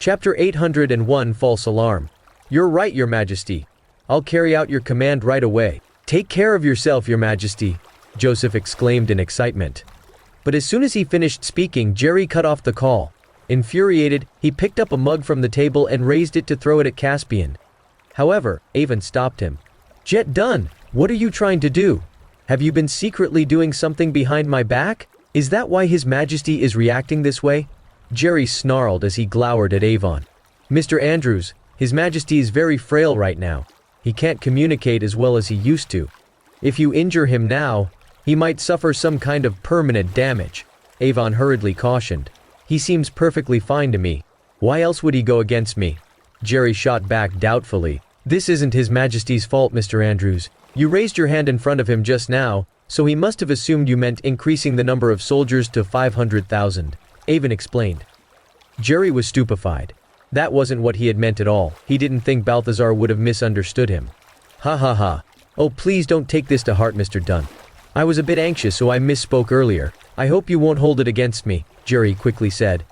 Chapter 801 False Alarm. You're right, Your Majesty. I'll carry out your command right away. Take care of yourself, Your Majesty, Joseph exclaimed in excitement. But as soon as he finished speaking, Jerry cut off the call. Infuriated, he picked up a mug from the table and raised it to throw it at Caspian. However, Avon stopped him. Jet done, what are you trying to do? Have you been secretly doing something behind my back? Is that why His Majesty is reacting this way? Jerry snarled as he glowered at Avon. Mr. Andrews, His Majesty is very frail right now. He can't communicate as well as he used to. If you injure him now, he might suffer some kind of permanent damage, Avon hurriedly cautioned. He seems perfectly fine to me. Why else would he go against me? Jerry shot back doubtfully. This isn't His Majesty's fault, Mr. Andrews. You raised your hand in front of him just now, so he must have assumed you meant increasing the number of soldiers to 500,000, Avon explained. Jerry was stupefied. That wasn't what he had meant at all. He didn't think Balthazar would have misunderstood him. Ha ha ha. Oh, please don't take this to heart, Mr. Dunn. I was a bit anxious, so I misspoke earlier. I hope you won't hold it against me, Jerry quickly said.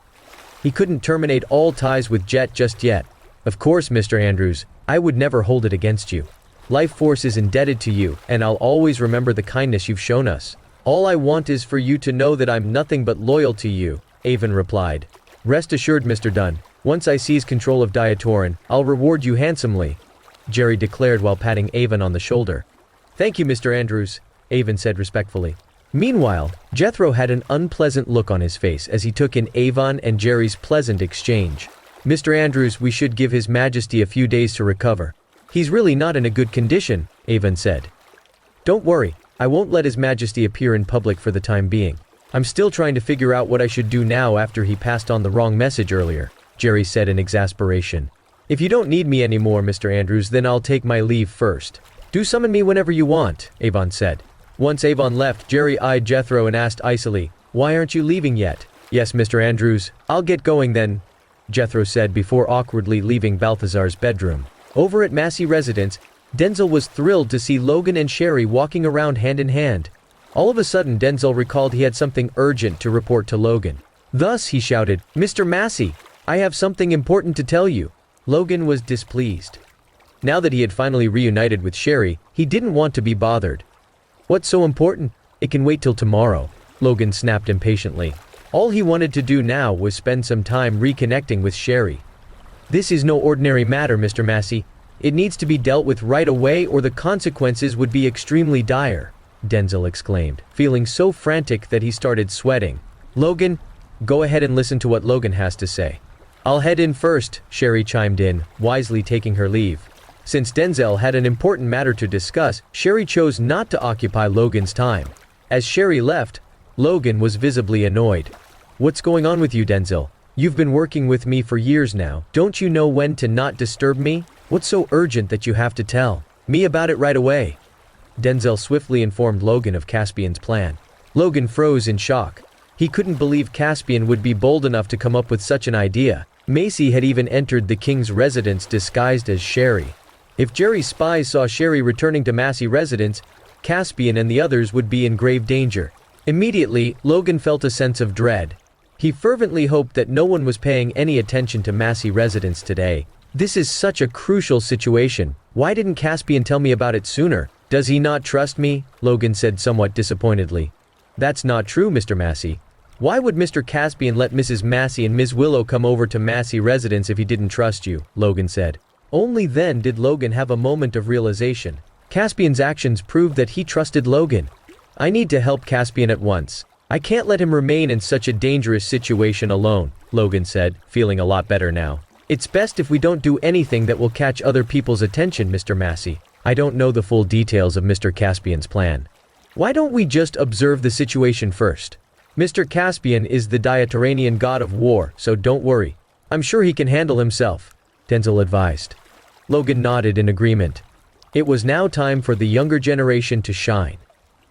He couldn't terminate all ties with Jet just yet. Of course, Mr. Andrews, I would never hold it against you. Life Force is indebted to you, and I'll always remember the kindness you've shown us. All I want is for you to know that I'm nothing but loyal to you, Avon replied. Rest assured, Mr. Dunn, once I seize control of Diatorin, I'll reward you handsomely, Jerry declared while patting Avon on the shoulder. Thank you, Mr. Andrews, Avon said respectfully. Meanwhile, Jethro had an unpleasant look on his face as he took in Avon and Jerry's pleasant exchange. Mr. Andrews, we should give His Majesty a few days to recover. He's really not in a good condition, Avon said. Don't worry, I won't let His Majesty appear in public for the time being. I'm still trying to figure out what I should do now after he passed on the wrong message earlier, Jerry said in exasperation. If you don't need me anymore, Mr. Andrews, then I'll take my leave first. Do summon me whenever you want, Avon said. Once Avon left, Jerry eyed Jethro and asked icily, Why aren't you leaving yet? Yes, Mr. Andrews, I'll get going then, Jethro said before awkwardly leaving Balthazar's bedroom. Over at Massey residence, Denzel was thrilled to see Logan and Sherry walking around hand in hand. All of a sudden, Denzel recalled he had something urgent to report to Logan. Thus, he shouted, Mr. Massey, I have something important to tell you. Logan was displeased. Now that he had finally reunited with Sherry, he didn't want to be bothered. What's so important? It can wait till tomorrow, Logan snapped impatiently. All he wanted to do now was spend some time reconnecting with Sherry. This is no ordinary matter, Mr. Massey. It needs to be dealt with right away or the consequences would be extremely dire, Denzel exclaimed, feeling so frantic that he started sweating. Logan, go ahead and listen to what Logan has to say. I'll head in first, Sherry chimed in, wisely taking her leave. Since Denzel had an important matter to discuss, Sherry chose not to occupy Logan's time. As Sherry left, Logan was visibly annoyed. What's going on with you, Denzel? You've been working with me for years now. Don't you know when to not disturb me? What's so urgent that you have to tell me about it right away? Denzel swiftly informed Logan of Caspian's plan. Logan froze in shock. He couldn't believe Caspian would be bold enough to come up with such an idea. Macy had even entered the king's residence disguised as Sherry. If Jerry's spies saw Sherry returning to Massey residence, Caspian and the others would be in grave danger. Immediately, Logan felt a sense of dread. He fervently hoped that no one was paying any attention to Massey residence today. This is such a crucial situation. Why didn't Caspian tell me about it sooner? Does he not trust me? Logan said somewhat disappointedly. That's not true, Mr. Massey. Why would Mr. Caspian let Mrs. Massey and Ms. Willow come over to Massey residence if he didn't trust you? Logan said. Only then did Logan have a moment of realization. Caspian's actions proved that he trusted Logan. I need to help Caspian at once. I can't let him remain in such a dangerous situation alone, Logan said, feeling a lot better now. It's best if we don't do anything that will catch other people's attention, Mr. Massey. I don't know the full details of Mr. Caspian's plan. Why don't we just observe the situation first? Mr. Caspian is the Diateranian god of war, so don't worry. I'm sure he can handle himself, Denzel advised. Logan nodded in agreement. It was now time for the younger generation to shine.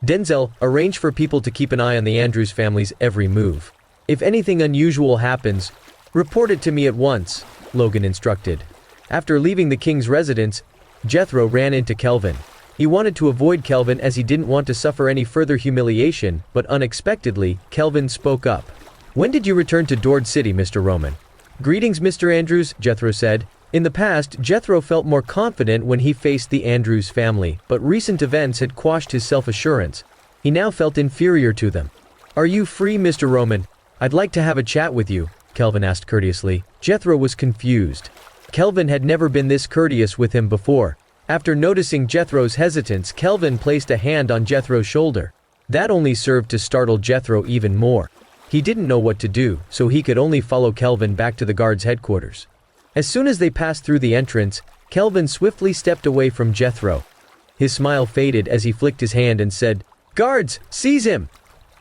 Denzel, arrange for people to keep an eye on the Andrews family's every move. If anything unusual happens, report it to me at once, Logan instructed. After leaving the king's residence, Jethro ran into Kelvin. He wanted to avoid Kelvin as he didn't want to suffer any further humiliation, but unexpectedly, Kelvin spoke up. When did you return to Dord City, Mr. Roman? Greetings, Mr. Andrews, Jethro said. In the past, Jethro felt more confident when he faced the Andrews family, but recent events had quashed his self-assurance. He now felt inferior to them. Are you free, Mr. Roman? I'd like to have a chat with you, Kelvin asked courteously. Jethro was confused. Kelvin had never been this courteous with him before. After noticing Jethro's hesitance, Kelvin placed a hand on Jethro's shoulder. That only served to startle Jethro even more. He didn't know what to do, so he could only follow Kelvin back to the guard's headquarters. As soon as they passed through the entrance, Kelvin swiftly stepped away from Jethro. His smile faded as he flicked his hand and said, "Guards, seize him!"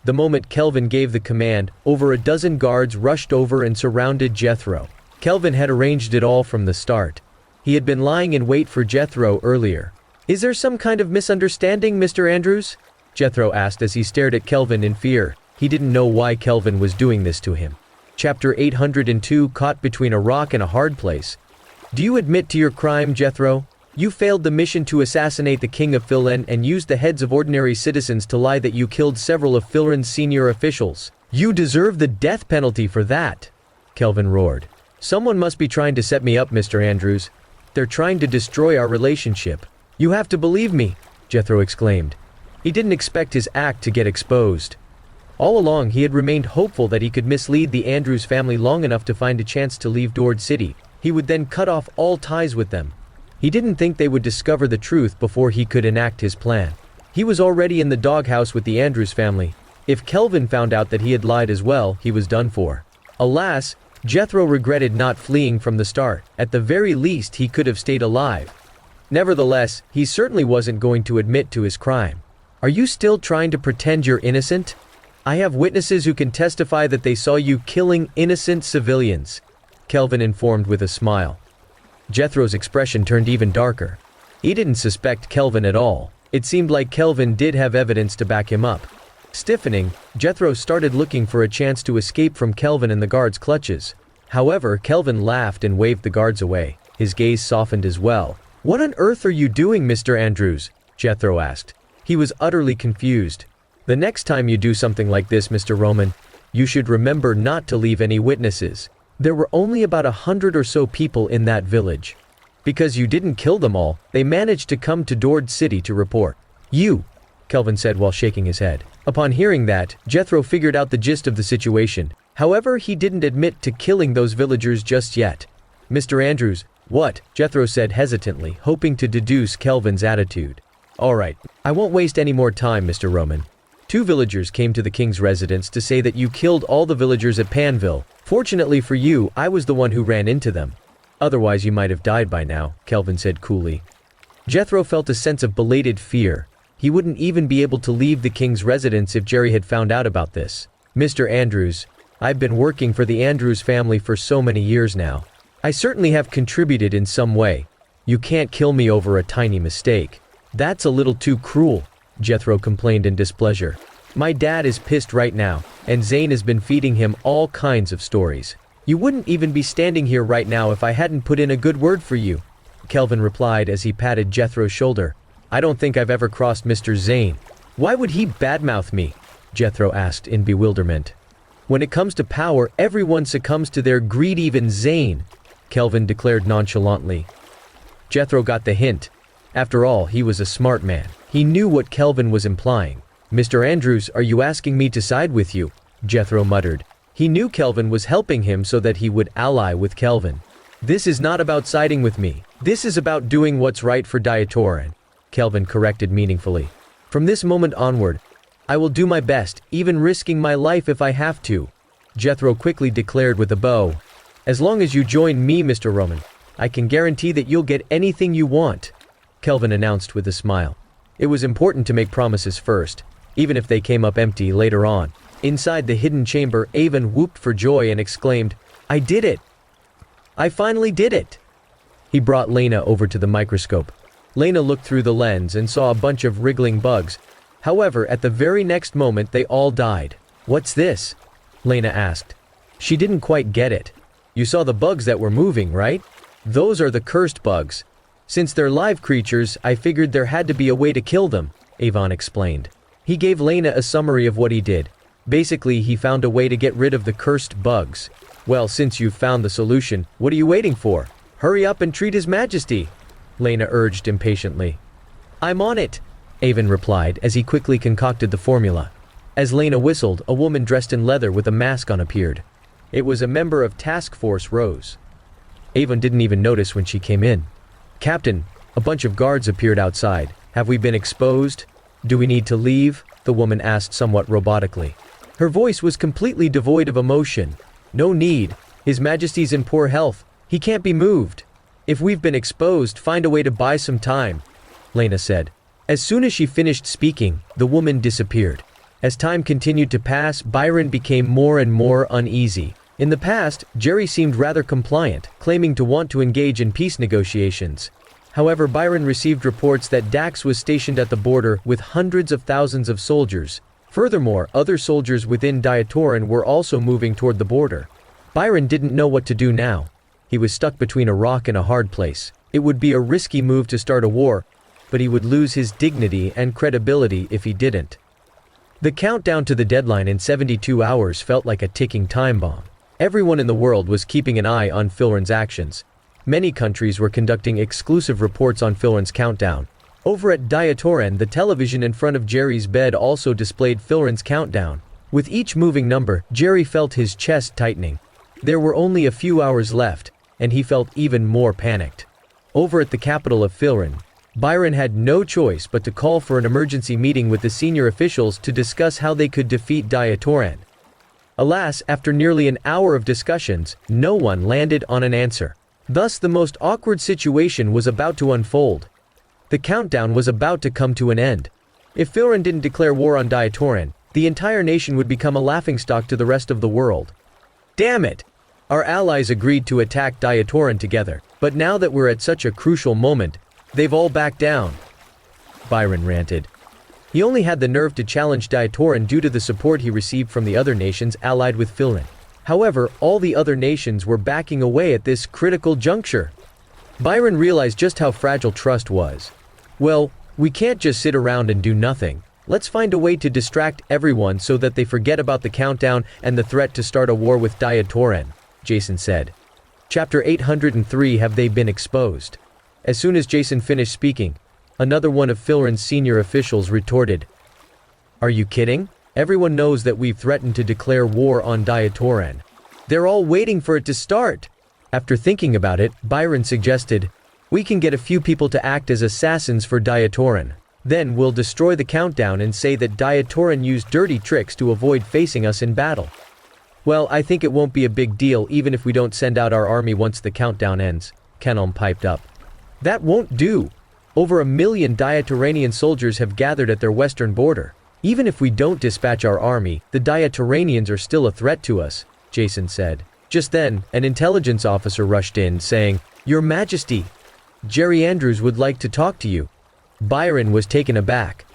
The moment Kelvin gave the command, over a dozen guards rushed over and surrounded Jethro. Kelvin had arranged it all from the start. He had been lying in wait for Jethro earlier. "Is there some kind of misunderstanding, Mr. Andrews?" Jethro asked as he stared at Kelvin in fear. He didn't know why Kelvin was doing this to him. Chapter 802, Caught Between a Rock and a Hard Place. Do you admit to your crime, Jethro? You failed the mission to assassinate the king of Filan and used the heads of ordinary citizens to lie that you killed several of Filan's senior officials. You deserve the death penalty for that, Kelvin roared. Someone must be trying to set me up, Mr. Andrews. They're trying to destroy our relationship. You have to believe me, Jethro exclaimed. He didn't expect his act to get exposed. All along, he had remained hopeful that he could mislead the Andrews family long enough to find a chance to leave Dord City. He would then cut off all ties with them. He didn't think they would discover the truth before he could enact his plan. He was already in the doghouse with the Andrews family. If Kelvin found out that he had lied as well, he was done for. Alas, Jethro regretted not fleeing from the start. At the very least, he could have stayed alive. Nevertheless, he certainly wasn't going to admit to his crime. Are you still trying to pretend you're innocent? I have witnesses who can testify that they saw you killing innocent civilians, Kelvin informed with a smile. Jethro's expression turned even darker. He didn't suspect Kelvin at all. It seemed like Kelvin did have evidence to back him up. Stiffening, Jethro started looking for a chance to escape from Kelvin and the guard's clutches. However, Kelvin laughed and waved the guards away. His gaze softened as well. What on earth are you doing, Mr. Andrews? Jethro asked. He was utterly confused. The next time you do something like this, Mr. Roman, you should remember not to leave any witnesses. There were only about 100 or so people in that village. Because you didn't kill them all, they managed to come to Dord City to report. You, Kelvin said while shaking his head. Upon hearing that, Jethro figured out the gist of the situation. However, he didn't admit to killing those villagers just yet. Mr. Andrews, what? Jethro said hesitantly, hoping to deduce Kelvin's attitude. All right, I won't waste any more time, Mr. Roman. 2 villagers came to the king's residence to say that you killed all the villagers at Panville. Fortunately for you, I was the one who ran into them. Otherwise you might have died by now, Kelvin said coolly. Jethro felt a sense of belated fear. He wouldn't even be able to leave the king's residence if Jerry had found out about this. Mr. Andrews, I've been working for the Andrews family for so many years now. I certainly have contributed in some way. You can't kill me over a tiny mistake. That's a little too cruel, Jethro complained in displeasure. My dad is pissed right now, and Zane has been feeding him all kinds of stories. You wouldn't even be standing here right now if I hadn't put in a good word for you, Kelvin replied as he patted Jethro's shoulder. I don't think I've ever crossed Mr. Zane. Why would he badmouth me? Jethro asked in bewilderment. When it comes to power, everyone succumbs to their greed, even Zane, Kelvin declared nonchalantly. Jethro got the hint. After all, he was a smart man. He knew what Kelvin was implying. Mr. Andrews, are you asking me to side with you? Jethro muttered. He knew Kelvin was helping him so that he would ally with Kelvin. This is not about siding with me. This is about doing what's right for Diatoran, Kelvin corrected meaningfully. From this moment onward, I will do my best, even risking my life if I have to, Jethro quickly declared with a bow. As long as you join me, Mr. Roman, I can guarantee that you'll get anything you want, Kelvin announced with a smile. It was important to make promises first, even if they came up empty later on. Inside the hidden chamber, Avon whooped for joy and exclaimed, I did it! I finally did it! He brought Lena over to the microscope. Lena looked through the lens and saw a bunch of wriggling bugs. However, at the very next moment they all died. What's this? Lena asked. She didn't quite get it. You saw the bugs that were moving, right? Those are the cursed bugs. Since they're live creatures, I figured there had to be a way to kill them, Avon explained. He gave Lena a summary of what he did. Basically, he found a way to get rid of the cursed bugs. Well, since you've found the solution, what are you waiting for? Hurry up and treat His Majesty, Lena urged impatiently. I'm on it, Avon replied as he quickly concocted the formula. As Lena whistled, a woman dressed in leather with a mask on appeared. It was a member of Task Force Rose. Avon didn't even notice when she came in. Captain, a bunch of guards appeared outside. Have we been exposed? Do we need to leave? The woman asked somewhat robotically. Her voice was completely devoid of emotion. No need. His Majesty's in poor health. He can't be moved. If we've been exposed, find a way to buy some time, Lena said. As soon as she finished speaking, the woman disappeared. As time continued to pass, Byron became more and more uneasy. In the past, Jerry seemed rather compliant, claiming to want to engage in peace negotiations. However, Byron received reports that Dax was stationed at the border with hundreds of thousands of soldiers. Furthermore, other soldiers within Diatoran were also moving toward the border. Byron didn't know what to do now. He was stuck between a rock and a hard place. It would be a risky move to start a war, but he would lose his dignity and credibility if he didn't. The countdown to the deadline in 72 hours felt like a ticking time bomb. Everyone in the world was keeping an eye on Filren's actions. Many countries were conducting exclusive reports on Filren's countdown. Over at Diatoran, the television in front of Jerry's bed also displayed Filren's countdown. With each moving number, Jerry felt his chest tightening. There were only a few hours left, and he felt even more panicked. Over at the capital of Filren, Byron had no choice but to call for an emergency meeting with the senior officials to discuss how they could defeat Diatoran. Alas, after nearly an hour of discussions, no one landed on an answer. Thus, the most awkward situation was about to unfold. The countdown was about to come to an end. If Filren didn't declare war on Diatoran, the entire nation would become a laughingstock to the rest of the world. Damn it! Our allies agreed to attack Diatoran together, but now that we're at such a crucial moment, they've all backed down, Byron ranted. He only had the nerve to challenge Diatoran due to the support he received from the other nations allied with Filren. However, all the other nations were backing away at this critical juncture. Byron realized just how fragile trust was. Well, we can't just sit around and do nothing. Let's find a way to distract everyone so that they forget about the countdown and the threat to start a war with Diatoran, Jason said. Chapter 803. Have they been exposed? As soon as Jason finished speaking, another one of Filren's senior officials retorted, Are you kidding? Everyone knows that we've threatened to declare war on Diatoran. They're all waiting for it to start. After thinking about it, Byron suggested, We can get a few people to act as assassins for Diatoran. Then we'll destroy the countdown and say that Diatoran used dirty tricks to avoid facing us in battle. Well, I think it won't be a big deal even if we don't send out our army once the countdown ends, Kenom piped up. That won't do. Over 1 million Diatoranian soldiers have gathered at their western border. Even if we don't dispatch our army, the Diatoranians are still a threat to us, Jason said. Just then, an intelligence officer rushed in, saying, Your Majesty, Jerry Andrews would like to talk to you. Byron was taken aback.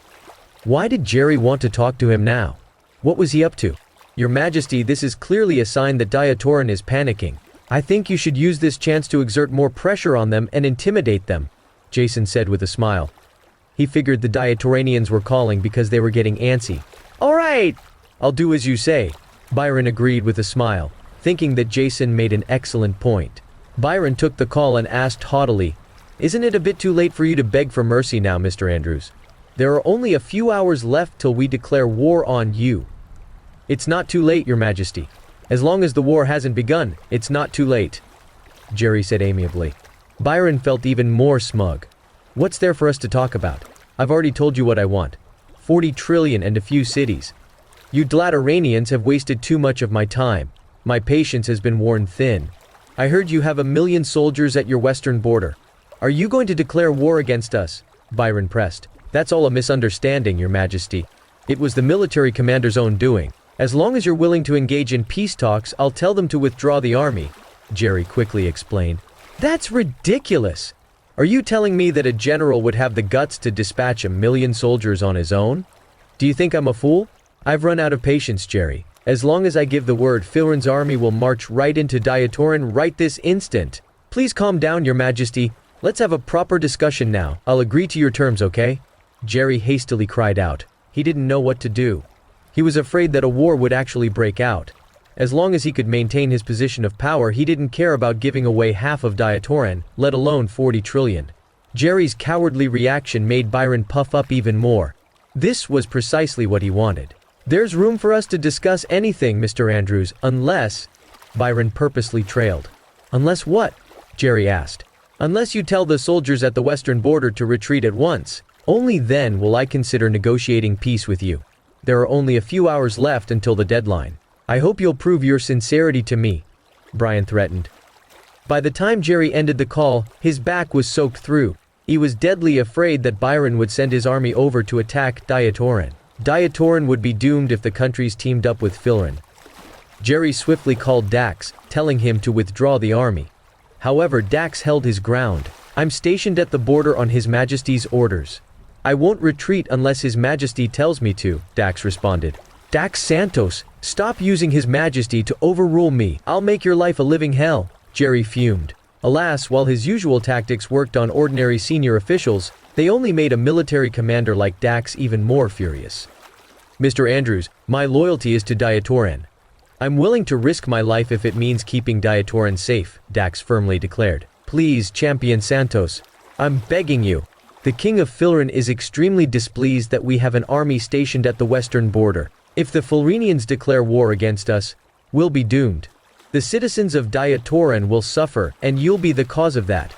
Why did Jerry want to talk to him now? What was he up to? Your Majesty, this is clearly a sign that Diatoran is panicking. I think you should use this chance to exert more pressure on them and intimidate them, Jason said with a smile. He figured the Diatoranians were calling because they were getting antsy. All right, I'll do as you say, Byron agreed with a smile, thinking that Jason made an excellent point. Byron took the call and asked haughtily, Isn't it a bit too late for you to beg for mercy now, Mr. Andrews? There are only a few hours left till we declare war on you. It's not too late, Your Majesty. As long as the war hasn't begun, it's not too late, Jerry said amiably. Byron felt even more smug. What's there for us to talk about? I've already told you what I want. 40 trillion and a few cities. You Diatoranians have wasted too much of my time. My patience has been worn thin. I heard you have 1 million soldiers at your western border. Are you going to declare war against us? Byron pressed. That's all a misunderstanding, Your Majesty. It was the military commander's own doing. As long as you're willing to engage in peace talks, I'll tell them to withdraw the army, Jerry quickly explained. That's ridiculous. Are you telling me that a general would have the guts to dispatch 1 million soldiers on his own? Do you think I'm a fool? I've run out of patience, Jerry. As long as I give the word, Filren's army will march right into Diatoran right this instant. Please calm down, Your Majesty. Let's have a proper discussion now. I'll agree to your terms, okay? Jerry hastily cried out. He didn't know what to do. He was afraid that a war would actually break out. As long as he could maintain his position of power, he didn't care about giving away half of Diatoran, let alone 40 trillion. Jerry's cowardly reaction made Byron puff up even more. This was precisely what he wanted. "There's room for us to discuss anything, Mr. Andrews, unless—" Byron purposely trailed. "Unless what?" Jerry asked. "Unless you tell the soldiers at the western border to retreat at once. Only then will I consider negotiating peace with you. There are only a few hours left until the deadline. I hope you'll prove your sincerity to me," Brian threatened. By the time Jerry ended the call, his back was soaked through. He was deadly afraid that Byron would send his army over to attack Diatoran. Diatoran would be doomed if the countries teamed up with Filren. Jerry swiftly called Dax, telling him to withdraw the army. However, Dax held his ground. "I'm stationed at the border on His Majesty's orders. I won't retreat unless His Majesty tells me to," Dax responded. "Dax Santos, stop using His Majesty to overrule me. I'll make your life a living hell," Jerry fumed. Alas, while his usual tactics worked on ordinary senior officials, they only made a military commander like Dax even more furious. "Mr. Andrews, my loyalty is to Diatoran. I'm willing to risk my life if it means keeping Diatoran safe," Dax firmly declared. "Please, Champion Santos. I'm begging you. The King of Filren is extremely displeased that we have an army stationed at the western border. If the Filrenians declare war against us, we'll be doomed. The citizens of Diatoran will suffer, and you'll be the cause of that,"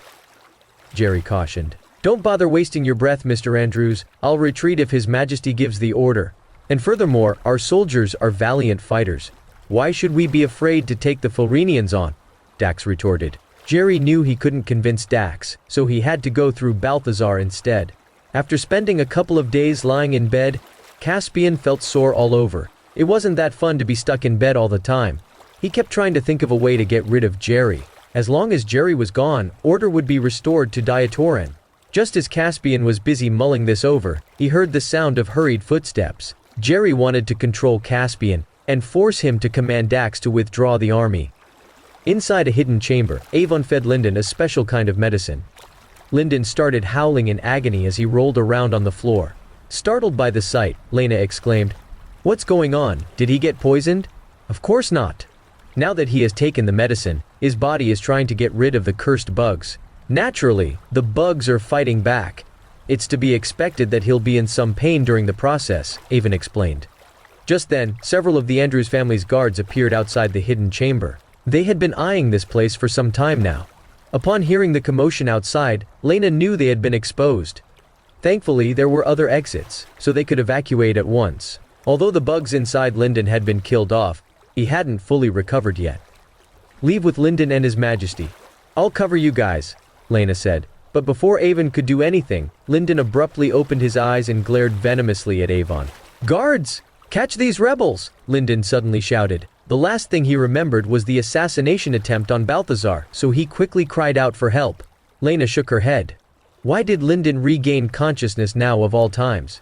Jerry cautioned. "Don't bother wasting your breath, Mr. Andrews. I'll retreat if His Majesty gives the order. And furthermore, our soldiers are valiant fighters. Why should we be afraid to take the Filrenians on?" Dax retorted. Jerry knew he couldn't convince Dax, so he had to go through Balthazar instead. After spending a couple of days lying in bed, Caspian felt sore all over. It wasn't that fun to be stuck in bed all the time. He kept trying to think of a way to get rid of Jerry. As long as Jerry was gone, order would be restored to Diatoran. Just as Caspian was busy mulling this over, he heard the sound of hurried footsteps. Jerry wanted to control Caspian and force him to command Dax to withdraw the army. Inside a hidden chamber, Avon fed Lyndon a special kind of medicine. Lyndon started howling in agony as he rolled around on the floor. Startled by the sight, Lena exclaimed, "What's going on? Did he get poisoned?" "Of course not. Now that he has taken the medicine, his body is trying to get rid of the cursed bugs. Naturally, the bugs are fighting back. It's to be expected that he'll be in some pain during the process," Avon explained. Just then, several of the Andrews family's guards appeared outside the hidden chamber. They had been eyeing this place for some time now. Upon hearing the commotion outside, Lena knew they had been exposed. Thankfully, there were other exits, so they could evacuate at once. Although the bugs inside Lyndon had been killed off, he hadn't fully recovered yet. "Leave with Lyndon and His Majesty. I'll cover you guys," Lena said. But before Avon could do anything, Lyndon abruptly opened his eyes and glared venomously at Avon. "Guards! Catch these rebels!" Lyndon suddenly shouted. The last thing he remembered was the assassination attempt on Balthazar, so he quickly cried out for help. Lena shook her head. Why did Lyndon regain consciousness now of all times?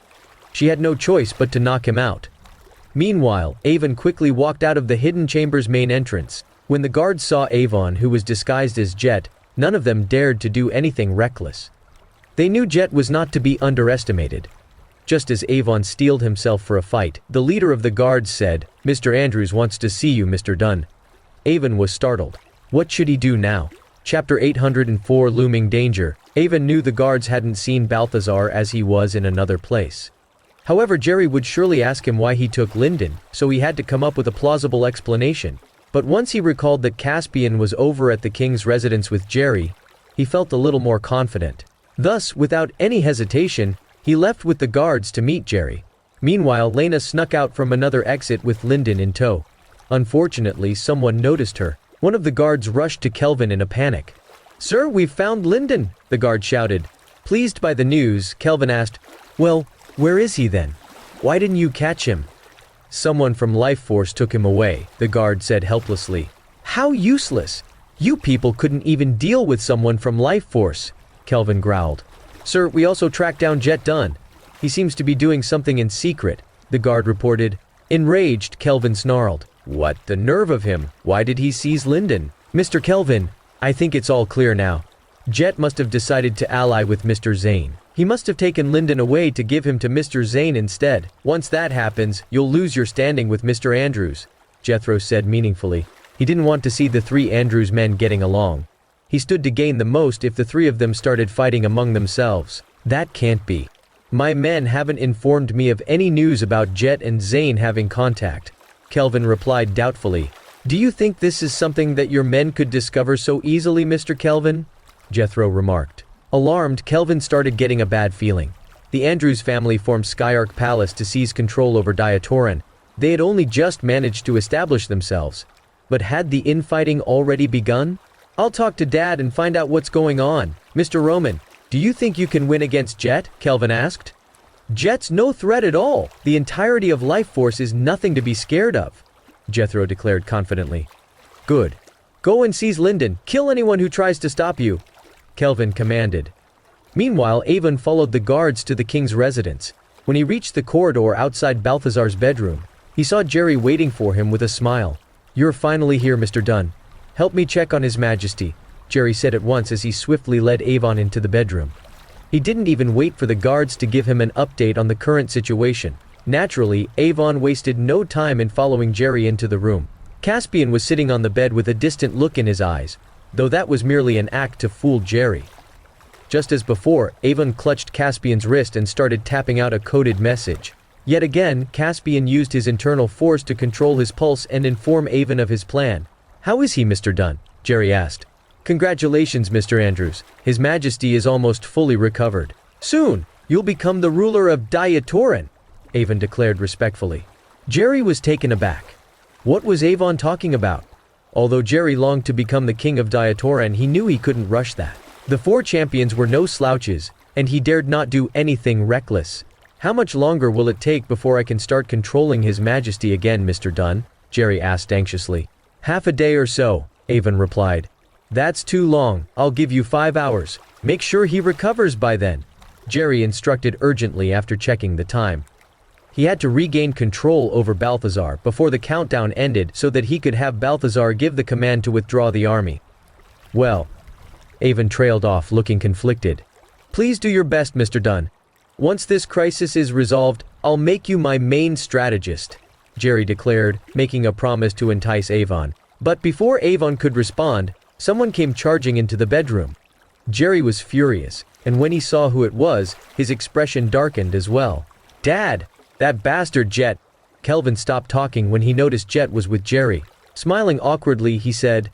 She had no choice but to knock him out. Meanwhile, Avon quickly walked out of the hidden chamber's main entrance. When the guards saw Avon, who was disguised as Jet, none of them dared to do anything reckless. They knew Jet was not to be underestimated. Just as Avon steeled himself for a fight, the leader of the guards said, "Mr. Andrews wants to see you, Mr. Dunn." Avon was startled. What should he do now? Chapter 804 Looming Danger. Avon knew the guards hadn't seen Balthazar as he was in another place. However, Jerry would surely ask him why he took Lyndon, so he had to come up with a plausible explanation. But once he recalled that Caspian was over at the king's residence with Jerry, he felt a little more confident. Thus, without any hesitation, he left with the guards to meet Jerry. Meanwhile, Lena snuck out from another exit with Lyndon in tow. Unfortunately, someone noticed her. One of the guards rushed to Kelvin in a panic. "Sir, we've found Lyndon!" the guard shouted. Pleased by the news, Kelvin asked, "Well, where is he then? Why didn't you catch him?" "Someone from Life Force took him away," the guard said helplessly. "How useless! You people couldn't even deal with someone from Life Force," Kelvin growled. "Sir, we also tracked down Jet Dunn. He seems to be doing something in secret," the guard reported. Enraged, Kelvin snarled. "What the nerve of him? Why did he seize Lyndon?" "Mr. Kelvin, I think it's all clear now. Jet must have decided to ally with Mr. Zane. He must have taken Lyndon away to give him to Mr. Zane instead. Once that happens, you'll lose your standing with Mr. Andrews. Jethro said meaningfully. He didn't want to see the three Andrews men getting along. He stood to gain the most if the three of them started fighting among themselves. That can't be. My men haven't informed me of any news about Jet and Zane having contact, Kelvin replied doubtfully. Do you think this is something that your men could discover so easily, Mr. Kelvin? Jethro remarked. Alarmed, Kelvin started getting a bad feeling. The Andrews family formed Skyark Palace to seize control over Diatoran. They had only just managed to establish themselves. But had the infighting already begun? I'll talk to Dad and find out what's going on. Mr. Roman, do you think you can win against Jet? Kelvin asked. Jet's no threat at all. The entirety of Life Force is nothing to be scared of, Jethro declared confidently. Good. Go and seize Linden. Kill anyone who tries to stop you, Kelvin commanded. Meanwhile, Avon followed the guards to the king's residence. When he reached the corridor outside Balthazar's bedroom, he saw Jerry waiting for him with a smile. You're finally here, Mr. Dunn. Help me check on His Majesty, Jerry said at once as he swiftly led Avon into the bedroom. He didn't even wait for the guards to give him an update on the current situation. Naturally, Avon wasted no time in following Jerry into the room. Caspian was sitting on the bed with a distant look in his eyes, though that was merely an act to fool Jerry. Just as before, Avon clutched Caspian's wrist and started tapping out a coded message. Yet again, Caspian used his internal force to control his pulse and inform Avon of his plan. How is he, Mr. Dunn? Jerry asked. Congratulations, Mr. Andrews. His Majesty is almost fully recovered. Soon, you'll become the ruler of Diatoran, Avon declared respectfully. Jerry was taken aback. What was Avon talking about? Although Jerry longed to become the king of Diatoran, he knew he couldn't rush that. The four champions were no slouches, and he dared not do anything reckless. How much longer will it take before I can start controlling His Majesty again, Mr. Dunn? Jerry asked anxiously. Half a day or so, Avon replied. That's too long. I'll give you 5 hours. Make sure he recovers by then, Jerry instructed urgently after checking the time. He had to regain control over Balthazar before the countdown ended so that he could have Balthazar give the command to withdraw the army. Well, Avon trailed off, looking conflicted. Please do your best, Mr. Dunn. Once this crisis is resolved, I'll make you my main strategist, Jerry declared, making a promise to entice Avon. But before Avon could respond, someone came charging into the bedroom. Jerry was furious, and when he saw who it was, his expression darkened as well. Dad! That bastard Jet! Kelvin stopped talking when he noticed Jet was with Jerry. Smiling awkwardly, he said,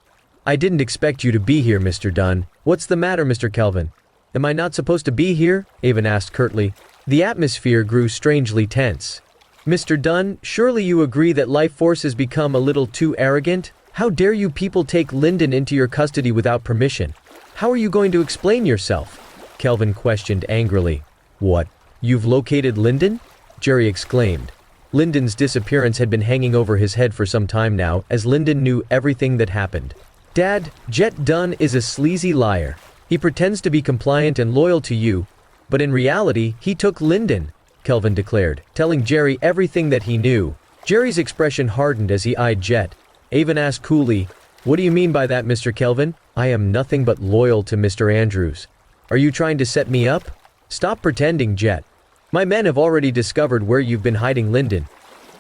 I didn't expect you to be here, Mr. Dunn. What's the matter, Mr. Kelvin? Am I not supposed to be here? Avon asked curtly. The atmosphere grew strangely tense. Mr. Dunn, surely you agree that Life Force has become a little too arrogant? How dare you people take Linden into your custody without permission? How are you going to explain yourself? Kelvin questioned angrily. What? You've located Linden? Jerry exclaimed. Linden's disappearance had been hanging over his head for some time now, as Linden knew everything that happened. Dad, Jet Dunn is a sleazy liar. He pretends to be compliant and loyal to you, but in reality, he took Linden, Kelvin declared, telling Jerry everything that he knew. Jerry's expression hardened as he eyed Jet. Avon asked coolly, What do you mean by that, Mr. Kelvin? I am nothing but loyal to Mr. Andrews. Are you trying to set me up? Stop pretending, Jet. My men have already discovered where you've been hiding Linden.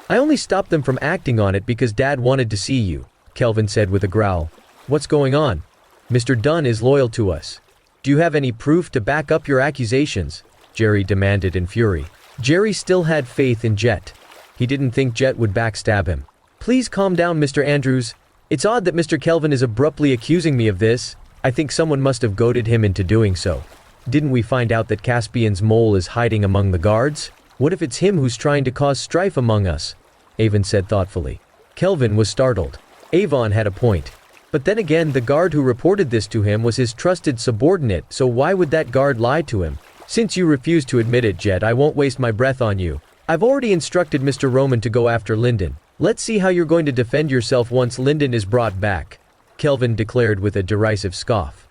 I only stopped them from acting on it because Dad wanted to see you, Kelvin said with a growl. What's going on? Mr. Dunn is loyal to us. Do you have any proof to back up your accusations? Jerry demanded in fury. Jerry still had faith in Jet. He didn't think Jet would backstab him. Please calm down, Mr. Andrews. It's odd that Mr. Kelvin is abruptly accusing me of this. I think someone must have goaded him into doing so. Didn't we find out that Caspian's mole is hiding among the guards? What if it's him who's trying to cause strife among us? Avon said thoughtfully. Kelvin was startled. Avon had a point. But then again, the guard who reported this to him was his trusted subordinate, so why would that guard lie to him? Since you refuse to admit it, Jet, I won't waste my breath on you. I've already instructed Mr. Roman to go after Linden. Let's see how you're going to defend yourself once Linden is brought back, Kelvin declared with a derisive scoff.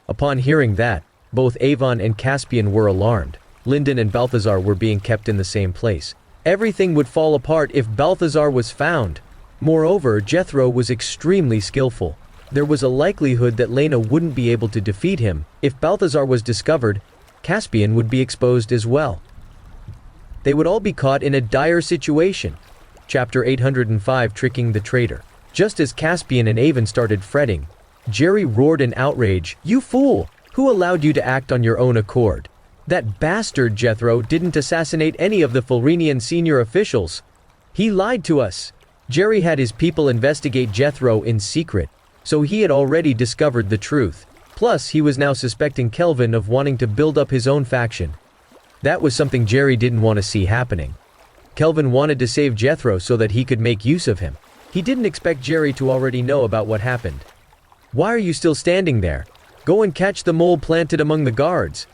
Upon hearing that, both Avon and Caspian were alarmed. Linden and Balthazar were being kept in the same place. Everything would fall apart if Balthazar was found. Moreover, Jethro was extremely skillful. There was a likelihood that Lena wouldn't be able to defeat him. If Balthazar was discovered, Caspian would be exposed as well. They would all be caught in a dire situation. Chapter 805 Tricking the Traitor. Just as Caspian and Avon started fretting, Jerry roared in outrage, "You fool! Who allowed you to act on your own accord? That bastard Jethro didn't assassinate any of the Fulrenian senior officials. He lied to us." Jerry had his people investigate Jethro in secret, so he had already discovered the truth. Plus, he was now suspecting Kelvin of wanting to build up his own faction. That was something Jerry didn't want to see happening. Kelvin wanted to save Jethro so that he could make use of him. He didn't expect Jerry to already know about what happened. "Why are you still standing there? Go and catch the mole planted among the guards.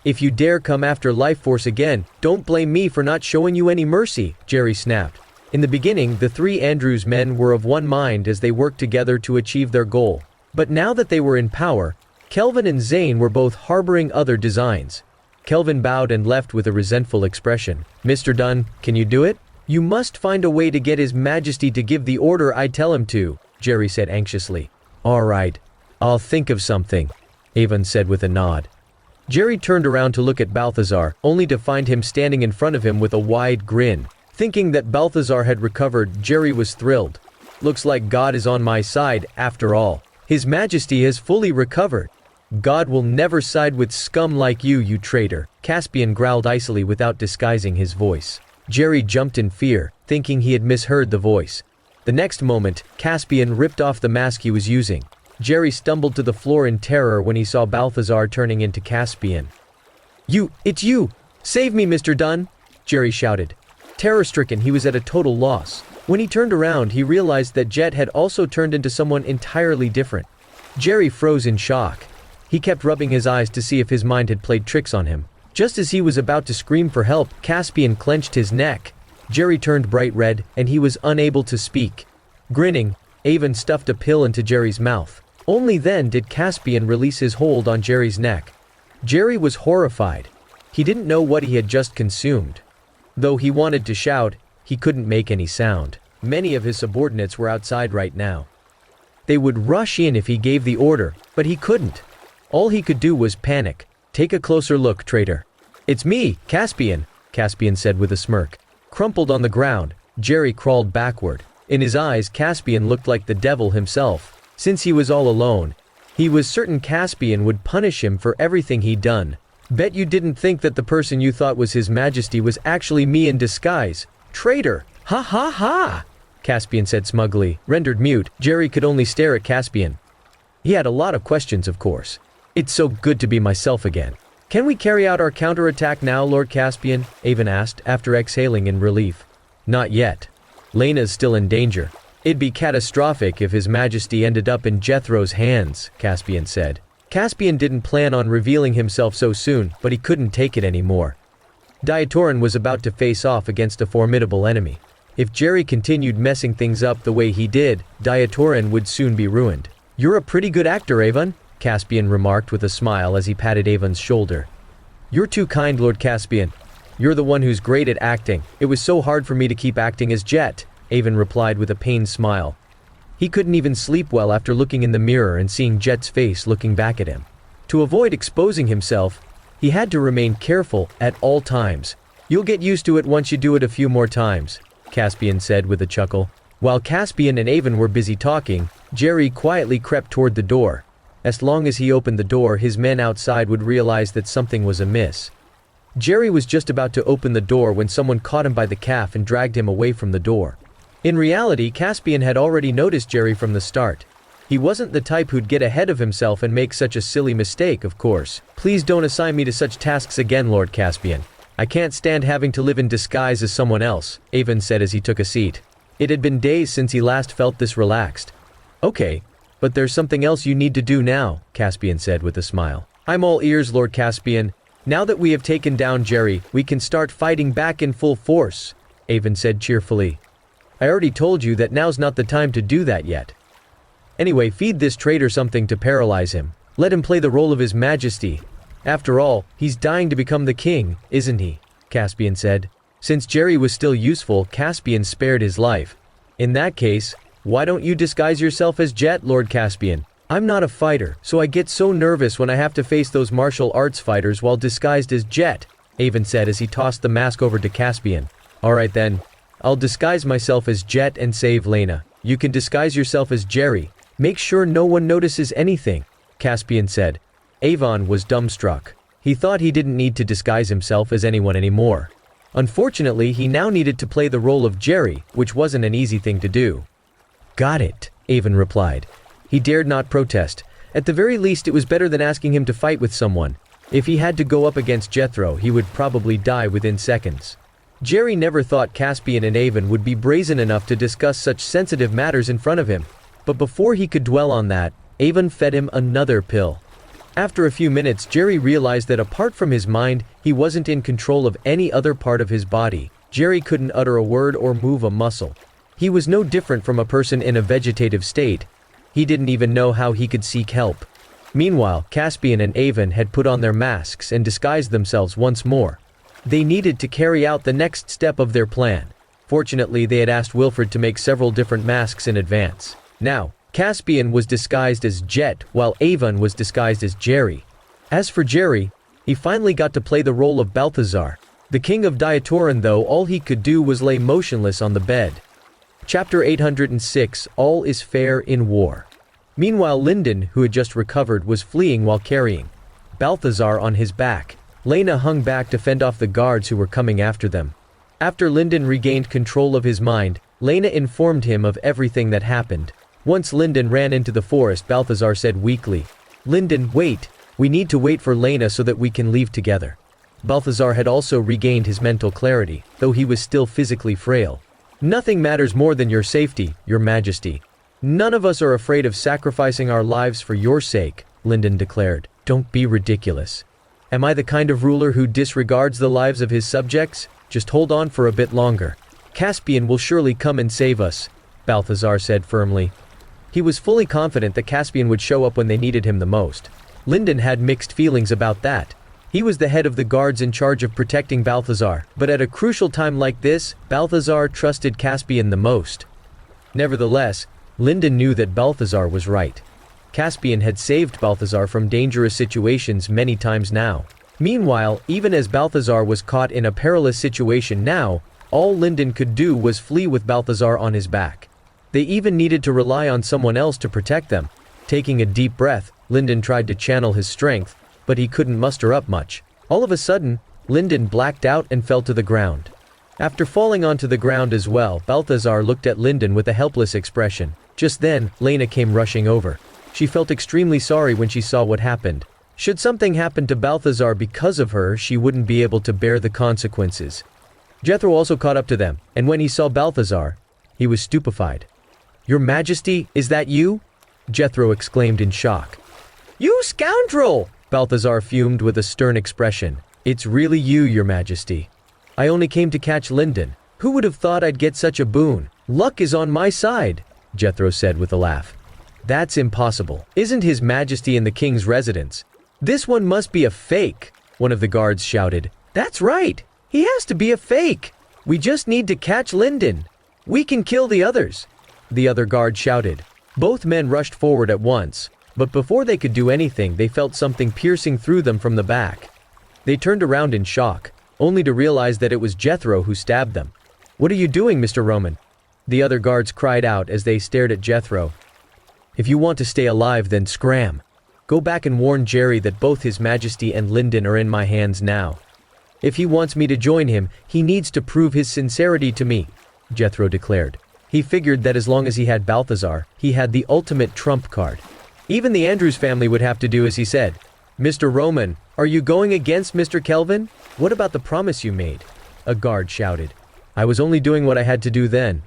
If you dare come after Life Force again, don't blame me for not showing you any mercy," Jerry snapped. In the beginning, the three Andrews men were of one mind as they worked together to achieve their goal. But now that they were in power, Kelvin and Zane were both harboring other designs. Kelvin bowed and left with a resentful expression. "Mr. Dunn, can you do it? You must find a way to get His Majesty to give the order I tell him to," Jerry said anxiously. "All right, I'll think of something," Avon said with a nod. Jerry turned around to look at Balthazar, only to find him standing in front of him with a wide grin. Thinking that Balthazar had recovered, Jerry was thrilled. "Looks like God is on my side, after all. His Majesty has fully recovered. God will never side with scum like you, you traitor," Caspian growled icily without disguising his voice. Jerry jumped in fear, thinking he had misheard the voice. The next moment, Caspian ripped off the mask he was using. Jerry stumbled to the floor in terror when he saw Balthazar turning into Caspian. It's you! Save me, Mr. Dunn!" Jerry shouted. Terror-stricken, he was at a total loss. When he turned around, he realized that Jet had also turned into someone entirely different. Jerry froze in shock. He kept rubbing his eyes to see if his mind had played tricks on him. Just as he was about to scream for help, Caspian clenched his neck. Jerry turned bright red, and he was unable to speak. Grinning, Avon stuffed a pill into Jerry's mouth. Only then did Caspian release his hold on Jerry's neck. Jerry was horrified. He didn't know what he had just consumed. Though he wanted to shout, he couldn't make any sound. Many of his subordinates were outside right now. They would rush in if he gave the order, but he couldn't. All he could do was panic. "Take a closer look, traitor." "It's me, Caspian," Caspian said with a smirk. Crumpled on the ground, Jerry crawled backward. In his eyes, Caspian looked like the devil himself. Since he was all alone, he was certain Caspian would punish him for everything he'd done. "Bet you didn't think that the person you thought was His Majesty was actually me in disguise. Traitor! Ha ha ha!" Caspian said smugly. Rendered mute, Jerry could only stare at Caspian. He had a lot of questions, of course. "It's so good to be myself again." "Can we carry out our counterattack now, Lord Caspian?" Avon asked, after exhaling in relief. "Not yet. Lena's still in danger. It'd be catastrophic if His Majesty ended up in Jethro's hands," Caspian said. Caspian didn't plan on revealing himself so soon, but he couldn't take it anymore. Diatoran was about to face off against a formidable enemy. If Jerry continued messing things up the way he did, Diatoran would soon be ruined. "You're a pretty good actor, Avon," Caspian remarked with a smile as he patted Avon's shoulder. "You're too kind, Lord Caspian. You're the one who's great at acting. It was so hard for me to keep acting as Jet," Avon replied with a pained smile. He couldn't even sleep well after looking in the mirror and seeing Jet's face looking back at him. To avoid exposing himself, he had to remain careful at all times. "You'll get used to it once you do it a few more times," Caspian said with a chuckle. While Caspian and Avon were busy talking, Jerry quietly crept toward the door. As long as he opened the door, his men outside would realize that something was amiss. Jerry was just about to open the door when someone caught him by the calf and dragged him away from the door. In reality, Caspian had already noticed Jerry from the start. He wasn't the type who'd get ahead of himself and make such a silly mistake, of course. "Please don't assign me to such tasks again, Lord Caspian. I can't stand having to live in disguise as someone else," Avon said as he took a seat. It had been days since he last felt this relaxed. "Okay, but there's something else you need to do now," Caspian said with a smile. "I'm all ears, Lord Caspian. Now that we have taken down Jerry, we can start fighting back in full force," Avon said cheerfully. "I already told you that now's not the time to do that yet. Anyway, feed this traitor something to paralyze him. Let him play the role of His Majesty. After all, he's dying to become the king, isn't he?" Caspian said. Since Jerry was still useful, Caspian spared his life. "In that case, why don't you disguise yourself as Jet, Lord Caspian? I'm not a fighter, so I get so nervous when I have to face those martial arts fighters while disguised as Jet," Avon said as he tossed the mask over to Caspian. "Alright then, I'll disguise myself as Jet and save Lena. You can disguise yourself as Jerry. Make sure no one notices anything, Caspian said. Avon was dumbstruck. He thought he didn't need to disguise himself as anyone anymore. Unfortunately, he now needed to play the role of Jerry, which wasn't an easy thing to do. Got it, Avon replied. He dared not protest. At the very least, it was better than asking him to fight with someone. If he had to go up against Jethro, he would probably die within seconds. Jerry never thought Caspian and Avon would be brazen enough to discuss such sensitive matters in front of him. But before he could dwell on that, Avon fed him another pill. After a few minutes, Jerry realized that apart from his mind, he wasn't in control of any other part of his body. Jerry couldn't utter a word or move a muscle. He was no different from a person in a vegetative state. He didn't even know how he could seek help. Meanwhile, Caspian and Avon had put on their masks and disguised themselves once more. They needed to carry out the next step of their plan. Fortunately, they had asked Wilfred to make several different masks in advance. Now, Caspian was disguised as Jet, while Avon was disguised as Jerry. As for Jerry, he finally got to play the role of Balthazar. The king of Diatoran, though, all he could do was lay motionless on the bed. Chapter 806, All is Fair in War. Meanwhile, Linden, who had just recovered, was fleeing while carrying Balthazar on his back. Lena hung back to fend off the guards who were coming after them. After Linden regained control of his mind, Lena informed him of everything that happened. Once Linden ran into the forest, Balthazar said weakly, "Linden, wait. We need to wait for Lena so that we can leave together." Balthazar had also regained his mental clarity, though he was still physically frail. "Nothing matters more than your safety, Your Majesty. None of us are afraid of sacrificing our lives for your sake," Linden declared. "Don't be ridiculous. Am I the kind of ruler who disregards the lives of his subjects? Just hold on for a bit longer. Caspian will surely come and save us," Balthazar said firmly. He was fully confident that Caspian would show up when they needed him the most. Linden had mixed feelings about that. He was the head of the guards in charge of protecting Balthazar, but at a crucial time like this, Balthazar trusted Caspian the most. Nevertheless, Linden knew that Balthazar was right. Caspian had saved Balthazar from dangerous situations many times now. Meanwhile, even as Balthazar was caught in a perilous situation now, all Linden could do was flee with Balthazar on his back. They even needed to rely on someone else to protect them. Taking a deep breath, Linden tried to channel his strength, but he couldn't muster up much. All of a sudden, Linden blacked out and fell to the ground. After falling onto the ground as well, Balthazar looked at Linden with a helpless expression. Just then, Lena came rushing over. She felt extremely sorry when she saw what happened. Should something happen to Balthazar because of her, she wouldn't be able to bear the consequences. Jethro also caught up to them, and when he saw Balthazar, he was stupefied. "Your Majesty, is that you?" Jethro exclaimed in shock. "You scoundrel!" Balthazar fumed with a stern expression. "It's really you, Your Majesty. I only came to catch Linden. Who would have thought I'd get such a boon? Luck is on my side," Jethro said with a laugh. "That's impossible. Isn't His Majesty in the king's residence?" "This one must be a fake," one of the guards shouted. "That's right. He has to be a fake. We just need to catch Linden. We can kill the others," the other guard shouted. Both men rushed forward at once, but before they could do anything, they felt something piercing through them from the back. They turned around in shock, only to realize that it was Jethro who stabbed them. "What are you doing, Mr. Roman?" the other guards cried out as they stared at Jethro. "If you want to stay alive, then scram. Go back and warn Jerry that both His Majesty and Linden are in my hands now. If he wants me to join him, he needs to prove his sincerity to me," Jethro declared. He figured that as long as he had Balthazar, he had the ultimate trump card. Even the Andrews family would have to do as he said. "Mr. Roman, are you going against Mr. Kelvin? What about the promise you made?" a guard shouted. "I was only doing what I had to do then."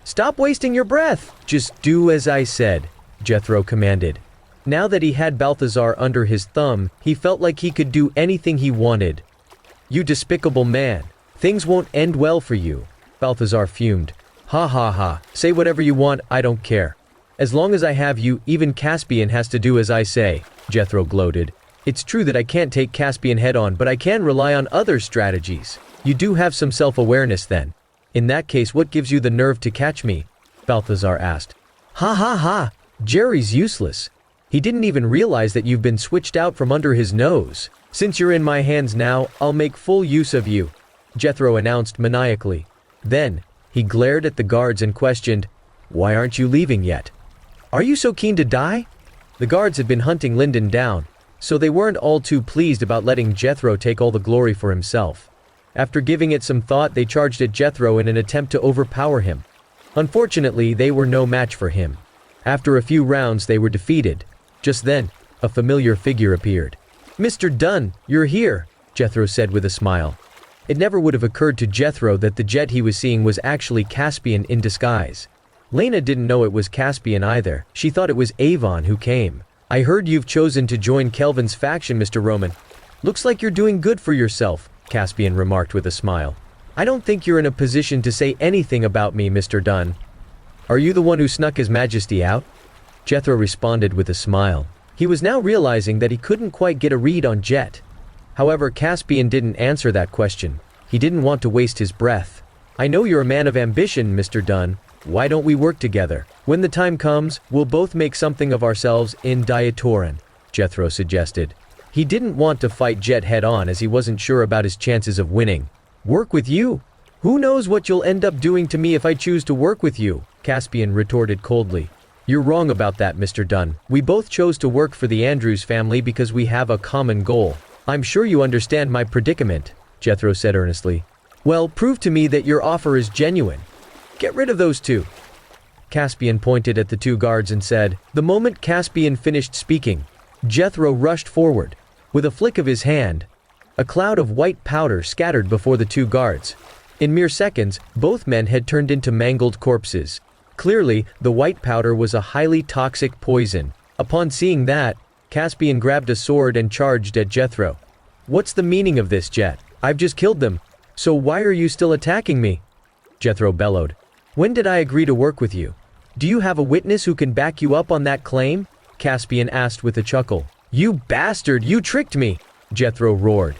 "Stop wasting your breath. Just do as I said," Jethro commanded. Now that he had Balthazar under his thumb, he felt like he could do anything he wanted. "You despicable man. Things won't end well for you," Balthazar fumed. "Ha ha ha. Say whatever you want, I don't care. As long as I have you, even Caspian has to do as I say," Jethro gloated. "It's true that I can't take Caspian head on, but I can rely on other strategies. You do have some self-awareness then. In that case, what gives you the nerve to catch me?" Balthazar asked. "Ha ha ha. Jerry's useless. He didn't even realize that you've been switched out from under his nose. Since you're in my hands now, I'll make full use of you," Jethro announced maniacally. Then, He glared at the guards and questioned, "Why aren't you leaving yet? Are you so keen to die?" The guards had been hunting Lyndon down, so they weren't all too pleased about letting Jethro take all the glory for himself. After giving it some thought, they charged at Jethro in an attempt to overpower him. Unfortunately, they were no match for him. After a few rounds, they were defeated. Just then, a familiar figure appeared. "Mr. Dunn, you're here," Jethro said with a smile. It never would have occurred to Jethro that the jet he was seeing was actually Caspian in disguise. Lena didn't know it was Caspian either. She thought it was Avon who came. "I heard you've chosen to join Kelvin's faction, Mr. Roman. Looks like you're doing good for yourself," Caspian remarked with a smile. "I don't think you're in a position to say anything about me, Mr. Dunn." "Are you the one who snuck His Majesty out?" Jethro responded with a smile. He was now realizing that he couldn't quite get a read on Jet. However, Caspian didn't answer that question. He didn't want to waste his breath. "I know you're a man of ambition, Mr. Dunn. Why don't we work together? When the time comes, we'll both make something of ourselves in Diatoran," Jethro suggested. He didn't want to fight Jet head-on as he wasn't sure about his chances of winning. "Work with you? Who knows what you'll end up doing to me if I choose to work with you?" Caspian retorted coldly. "You're wrong about that, Mr. Dunn. We both chose to work for the Andrews family because we have a common goal. I'm sure you understand my predicament," Jethro said earnestly. "Well, prove to me that your offer is genuine. Get rid of those two." Caspian pointed at the two guards and said. The moment Caspian finished speaking, Jethro rushed forward. With a flick of his hand, a cloud of white powder scattered before the two guards. In mere seconds, both men had turned into mangled corpses. Clearly, the white powder was a highly toxic poison. Upon seeing that, Caspian grabbed a sword and charged at Jethro. "What's the meaning of this, Jet? I've just killed them. So why are you still attacking me?" Jethro bellowed. "When did I agree to work with you? Do you have a witness who can back you up on that claim?" Caspian asked with a chuckle. "You bastard, you tricked me!" Jethro roared.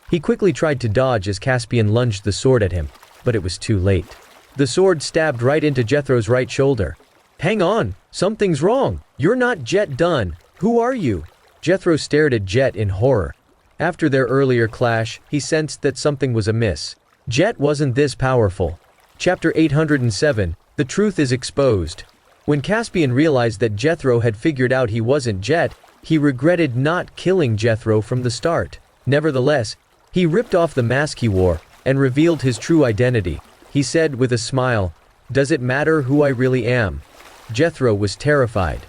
He quickly tried to dodge as Caspian lunged the sword at him, but it was too late. The sword stabbed right into Jethro's right shoulder. "Hang on, something's wrong. You're not Jet Dunn. Who are you?" Jethro stared at Jet in horror. After their earlier clash, he sensed that something was amiss. Jet wasn't this powerful. Chapter 807, The Truth is Exposed. When Caspian realized that Jethro had figured out he wasn't Jet, he regretted not killing Jethro from the start. Nevertheless, he ripped off the mask he wore and revealed his true identity. He said with a smile, "Does it matter who I really am?" Jethro was terrified.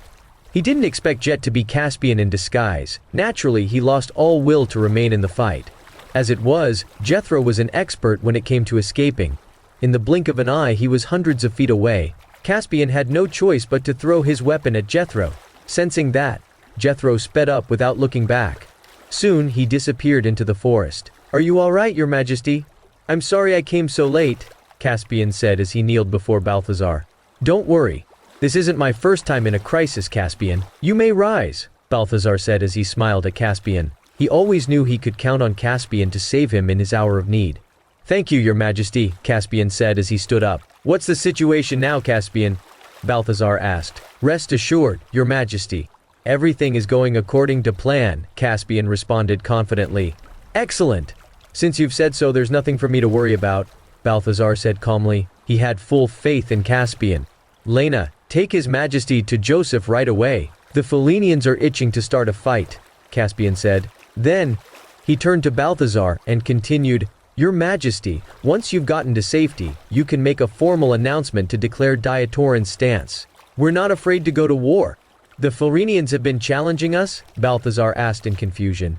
He didn't expect Jet to be Caspian in disguise. Naturally, he lost all will to remain in the fight. As it was, Jethro was an expert when it came to escaping. In the blink of an eye, he was hundreds of feet away. Caspian had no choice but to throw his weapon at Jethro. Sensing that, Jethro sped up without looking back. Soon, he disappeared into the forest. "Are you all right, Your Majesty? I'm sorry I came so late," Caspian said as he kneeled before Balthazar. "Don't worry. This isn't my first time in a crisis, Caspian. You may rise," Balthazar said as he smiled at Caspian. He always knew he could count on Caspian to save him in his hour of need. "Thank you, Your Majesty," Caspian said as he stood up. "What's the situation now, Caspian?" Balthazar asked. "Rest assured, Your Majesty. Everything is going according to plan," Caspian responded confidently. "Excellent. Since you've said so, there's nothing for me to worry about," Balthazar said calmly. He had full faith in Caspian. "Lena, take His Majesty to Joseph right away. The Felinians are itching to start a fight," Caspian said. Then, he turned to Balthazar and continued, "Your Majesty, once you've gotten to safety, you can make a formal announcement to declare Diatoran's stance. We're not afraid to go to war." "The Felinians have been challenging us?" Balthazar asked in confusion.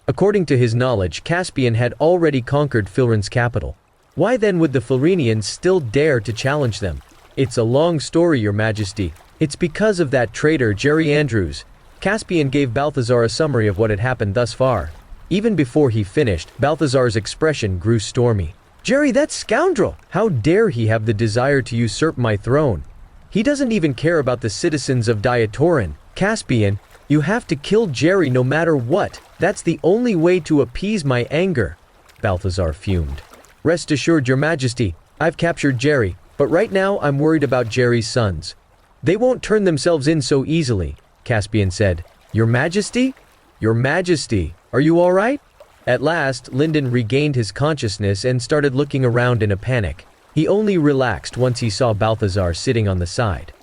According to his knowledge, Caspian had already conquered Filrin's capital. Why then would the Felinians still dare to challenge them? "It's a long story, Your Majesty. It's because of that traitor Jerry Andrews." Caspian gave Balthazar a summary of what had happened thus far. Even before he finished, Balthazar's expression grew stormy. "Jerry, that scoundrel! How dare he have the desire to usurp my throne? He doesn't even care about the citizens of Diatoran. Caspian, you have to kill Jerry no matter what. That's the only way to appease my anger." Balthazar fumed. "Rest assured, Your Majesty, I've captured Jerry, but right now I'm worried about Jerry's sons. They won't turn themselves in so easily," Caspian said. "Your Majesty? Your Majesty, are you all right?" At last, Lyndon regained his consciousness and started looking around in a panic. He only relaxed once he saw Balthazar sitting on the side.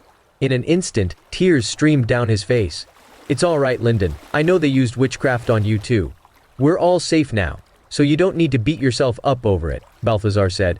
In an instant, tears streamed down his face. "It's all right, Lyndon. I know they used witchcraft on you too. We're all safe now, so you don't need to beat yourself up over it," Balthazar said.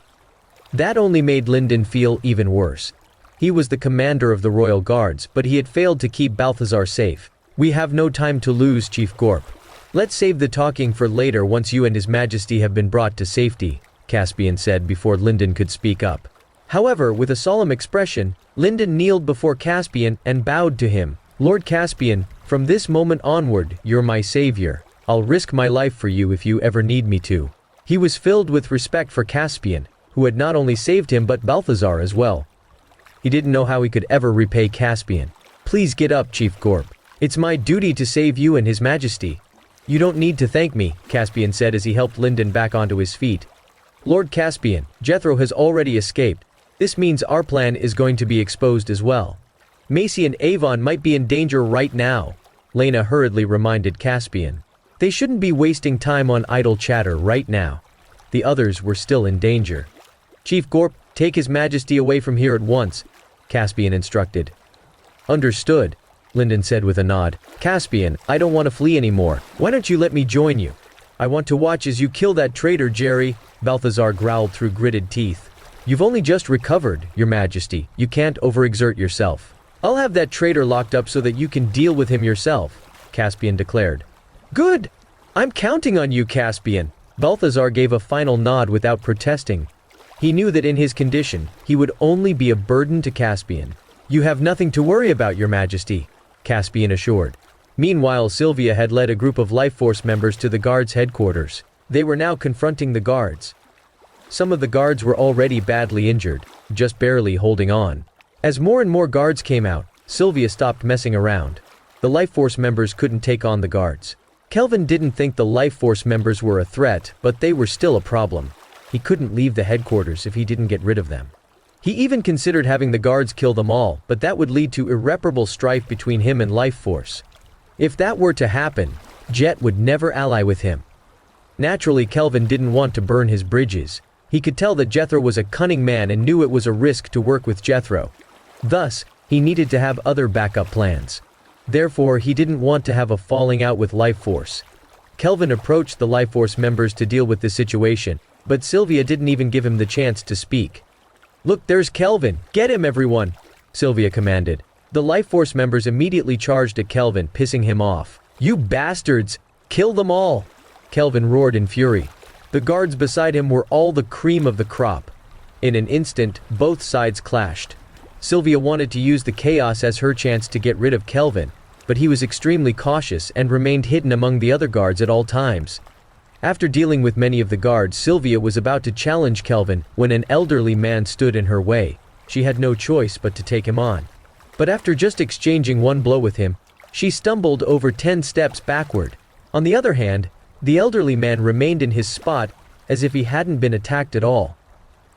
That only made Lyndon feel even worse. He was the commander of the royal guards, but he had failed to keep Balthazar safe. "We have no time to lose, Chief Gorp. Let's save the talking for later once you and His Majesty have been brought to safety," Caspian said before Lyndon could speak up. However, with a solemn expression, Lyndon kneeled before Caspian and bowed to him. "Lord Caspian, from this moment onward, you're my savior. I'll risk my life for you if you ever need me to." He was filled with respect for Caspian, who had not only saved him but Balthazar as well. He didn't know how he could ever repay Caspian. "Please get up, Chief Gorp. It's my duty to save you and His Majesty." "You don't need to thank me," Caspian said as he helped Lyndon back onto his feet. "Lord Caspian, Jethro has already escaped. This means our plan is going to be exposed as well. Macy and Avon might be in danger right now," Lena hurriedly reminded Caspian. They shouldn't be wasting time on idle chatter right now. The others were still in danger. "Chief Gorp, take His Majesty away from here at once," Caspian instructed. "Understood," Lyndon said with a nod. "Caspian, I don't want to flee anymore. Why don't you let me join you?" "I want to watch as you kill that traitor, Jerry," Balthazar growled through gritted teeth. "You've only just recovered, Your Majesty. You can't overexert yourself. I'll have that traitor locked up so that you can deal with him yourself," Caspian declared. "Good! I'm counting on you, Caspian." Balthazar gave a final nod without protesting. He knew that in his condition, he would only be a burden to Caspian. "You have nothing to worry about, Your Majesty," Caspian assured. Meanwhile, Sylvia had led a group of Life Force members to the guards' headquarters. They were now confronting the guards. Some of the guards were already badly injured, just barely holding on. As more and more guards came out, Sylvia stopped messing around. The Life Force members couldn't take on the guards. Kelvin didn't think the Life Force members were a threat, but they were still a problem. He couldn't leave the headquarters if he didn't get rid of them. He even considered having the guards kill them all, but that would lead to irreparable strife between him and Life Force. If that were to happen, Jet would never ally with him. Naturally, Kelvin didn't want to burn his bridges. He could tell that Jethro was a cunning man and knew it was a risk to work with Jethro. Thus, he needed to have other backup plans. Therefore, he didn't want to have a falling out with Life Force. Kelvin approached the Life Force members to deal with the situation, but Sylvia didn't even give him the chance to speak. "Look, there's Kelvin. Get him, everyone," Sylvia commanded. The Life Force members immediately charged at Kelvin, pissing him off. "You bastards! Kill them all!" Kelvin roared in fury. The guards beside him were all the cream of the crop. In an instant, both sides clashed. Sylvia wanted to use the chaos as her chance to get rid of Kelvin, but he was extremely cautious and remained hidden among the other guards at all times. After dealing with many of the guards, Sylvia was about to challenge Kelvin when an elderly man stood in her way. She had no choice but to take him on. But after just exchanging one blow with him, she stumbled over 10 steps backward. On the other hand, the elderly man remained in his spot as if he hadn't been attacked at all.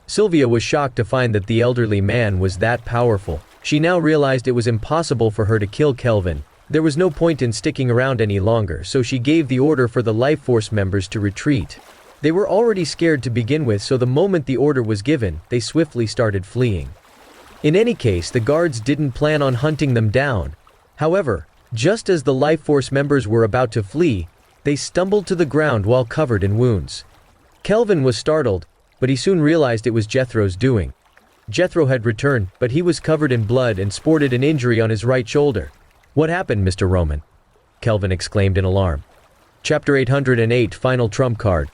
Sylvia was shocked to find that the elderly man was that powerful. She now realized it was impossible for her to kill Kelvin. There was no point in sticking around any longer, so she gave the order for the Life Force members to retreat. They were already scared to begin with, so the moment the order was given, they swiftly started fleeing. In any case, the guards didn't plan on hunting them down. However, just as the Life Force members were about to flee, they stumbled to the ground while covered in wounds. Kelvin was startled, but he soon realized it was Jethro's doing. Jethro had returned, but he was covered in blood and sported an injury on his right shoulder. "What happened, Mr. Roman?" Kelvin exclaimed in alarm. Chapter 808, Final Trump Card.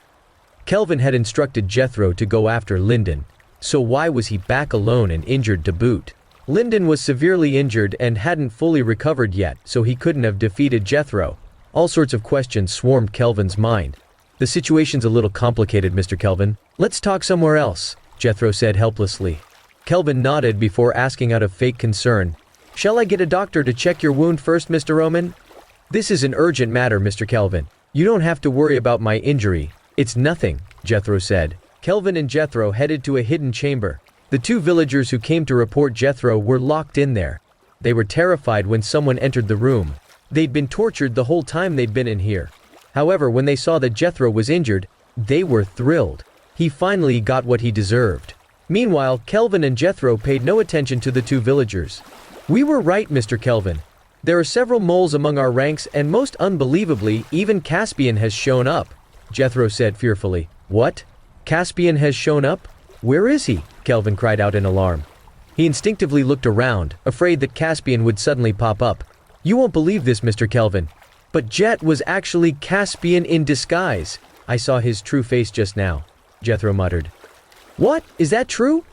Kelvin had instructed Jethro to go after Lyndon, so why was he back alone and injured to boot? Lyndon was severely injured and hadn't fully recovered yet, so he couldn't have defeated Jethro. All sorts of questions swarmed Kelvin's mind. "The situation's a little complicated, Mr. Kelvin. Let's talk somewhere else," Jethro said helplessly. Kelvin nodded before asking out of fake concern, "Shall I get a doctor to check your wound first, Mr. Roman?" "This is an urgent matter, Mr. Kelvin. You don't have to worry about my injury. It's nothing," Jethro said. Kelvin and Jethro headed to a hidden chamber. The two villagers who came to report Jethro were locked in there. They were terrified when someone entered the room. They'd been tortured the whole time they'd been in here. However, when they saw that Jethro was injured, they were thrilled. He finally got what he deserved. Meanwhile, Kelvin and Jethro paid no attention to the two villagers. "We were right, Mr. Kelvin. There are several moles among our ranks, and most unbelievably, even Caspian has shown up," Jethro said fearfully. "What? Caspian has shown up? Where is he?" Kelvin cried out in alarm. He instinctively looked around, afraid that Caspian would suddenly pop up. "You won't believe this, Mr. Kelvin. But Jet was actually Caspian in disguise. I saw his true face just now," Jethro muttered. "What? Is that true?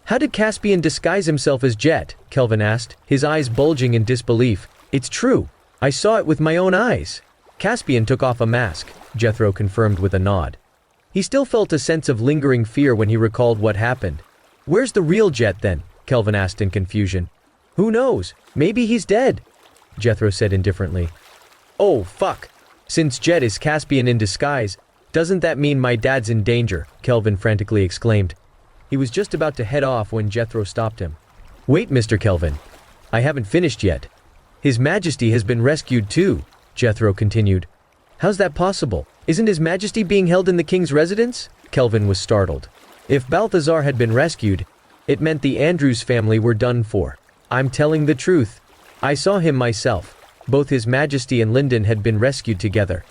How did Caspian disguise himself as Jet?" Kelvin asked, his eyes bulging in disbelief. "It's true. I saw it with my own eyes." "Caspian took off a mask," Jethro confirmed with a nod. He still felt a sense of lingering fear when he recalled what happened. "Where's the real Jet then?" Kelvin asked in confusion. "Who knows? Maybe he's dead," Jethro said indifferently. "Oh, fuck. Since Jet is Caspian in disguise, doesn't that mean my dad's in danger?" Kelvin frantically exclaimed. He was just about to head off when Jethro stopped him. "Wait, Mr. Kelvin. I haven't finished yet. His Majesty has been rescued too," Jethro continued. "How's that possible? Isn't His Majesty being held in the king's residence?" Kelvin was startled. If Balthazar had been rescued, it meant the Andrews family were done for. "I'm telling the truth. I saw him myself. Both His Majesty and Lyndon had been rescued together.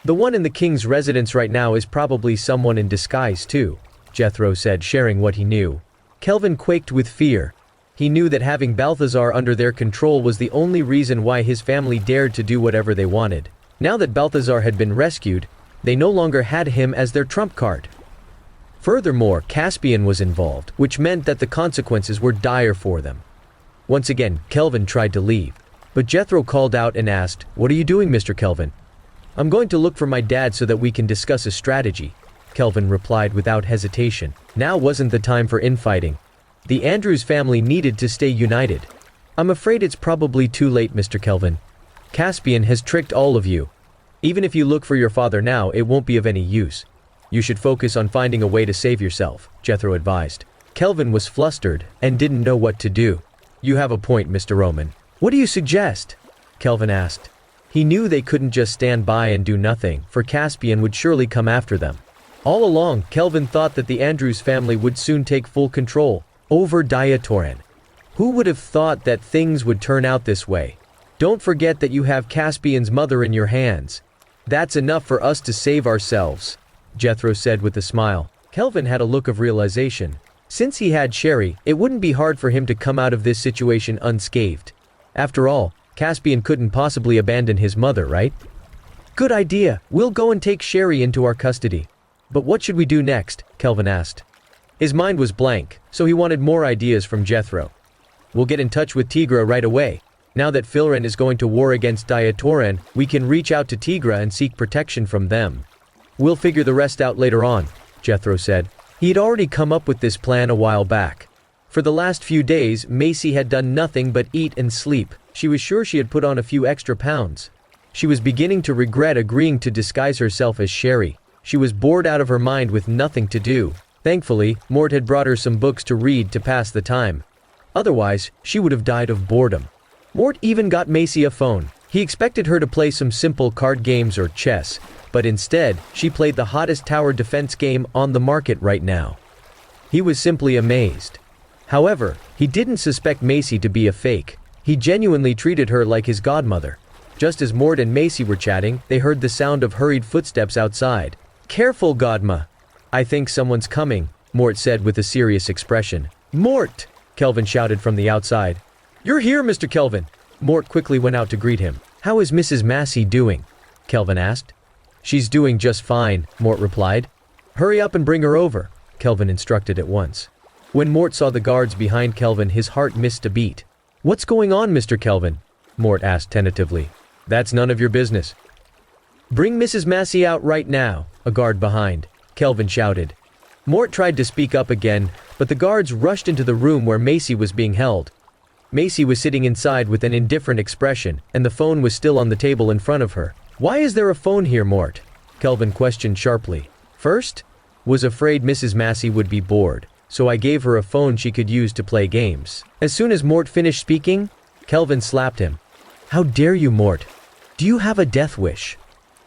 The one in the king's residence right now is probably someone in disguise too," Jethro said, sharing what he knew. Kelvin quaked with fear. He knew that having Balthazar under their control was the only reason why his family dared to do whatever they wanted. Now that Balthazar had been rescued, they no longer had him as their trump card. Furthermore, Caspian was involved, which meant that the consequences were dire for them. Once again, Kelvin tried to leave. But Jethro called out and asked, "What are you doing, Mr. Kelvin?" "I'm going to look for my dad so that we can discuss a strategy," Kelvin replied without hesitation. Now wasn't the time for infighting. The Andrews family needed to stay united. "I'm afraid it's probably too late, Mr. Kelvin. Caspian has tricked all of you. Even if you look for your father now, it won't be of any use. You should focus on finding a way to save yourself," Jethro advised. Kelvin was flustered and didn't know what to do. "You have a point, Mr. Roman. What do you suggest?" Kelvin asked. He knew they couldn't just stand by and do nothing, for Caspian would surely come after them. All along, Kelvin thought that the Andrews family would soon take full control over Diatoran. Who would have thought that things would turn out this way? "Don't forget that you have Caspian's mother in your hands. That's enough for us to save ourselves," Jethro said with a smile. Kelvin had a look of realization. Since he had Sherry, it wouldn't be hard for him to come out of this situation unscathed. After all, Caspian couldn't possibly abandon his mother, right? "Good idea. We'll go and take Sherry into our custody." "But what should we do next?" Kelvin asked. His mind was blank, so he wanted more ideas from Jethro. "We'll get in touch with Tigra right away. Now that Filren is going to war against Diatoran, we can reach out to Tigra and seek protection from them. We'll figure the rest out later on," Jethro said. He had already come up with this plan a while back. For the last few days, Macy had done nothing but eat and sleep. She was sure she had put on a few extra pounds. She was beginning to regret agreeing to disguise herself as Sherry. She was bored out of her mind with nothing to do. Thankfully, Mort had brought her some books to read to pass the time. Otherwise, she would have died of boredom. Mort even got Macy a phone. He expected her to play some simple card games or chess, but instead, she played the hottest tower defense game on the market right now. He was simply amazed. However, he didn't suspect Macy to be a fake. He genuinely treated her like his godmother. Just as Mort and Macy were chatting, they heard the sound of hurried footsteps outside. "Careful, Godma. I think someone's coming," Mort said with a serious expression. "Mort!" Kelvin shouted from the outside. "You're here, Mr. Kelvin!" Mort quickly went out to greet him. "How is Mrs. Massey doing?" Kelvin asked. "She's doing just fine," Mort replied. "Hurry up and bring her over," Kelvin instructed at once. When Mort saw the guards behind Kelvin, his heart missed a beat. "What's going on, Mr. Kelvin?" Mort asked tentatively. "That's none of your business." "Bring Mrs. Massey out right now," a guard behind Kelvin shouted. Mort tried to speak up again, but the guards rushed into the room where Macy was being held. Macy was sitting inside with an indifferent expression, and the phone was still on the table in front of her. "Why is there a phone here, Mort?" Kelvin questioned sharply. "First, was afraid Mrs. Massey would be bored, so I gave her a phone she could use to play games." As soon as Mort finished speaking, Kelvin slapped him. "How dare you, Mort? Do you have a death wish?"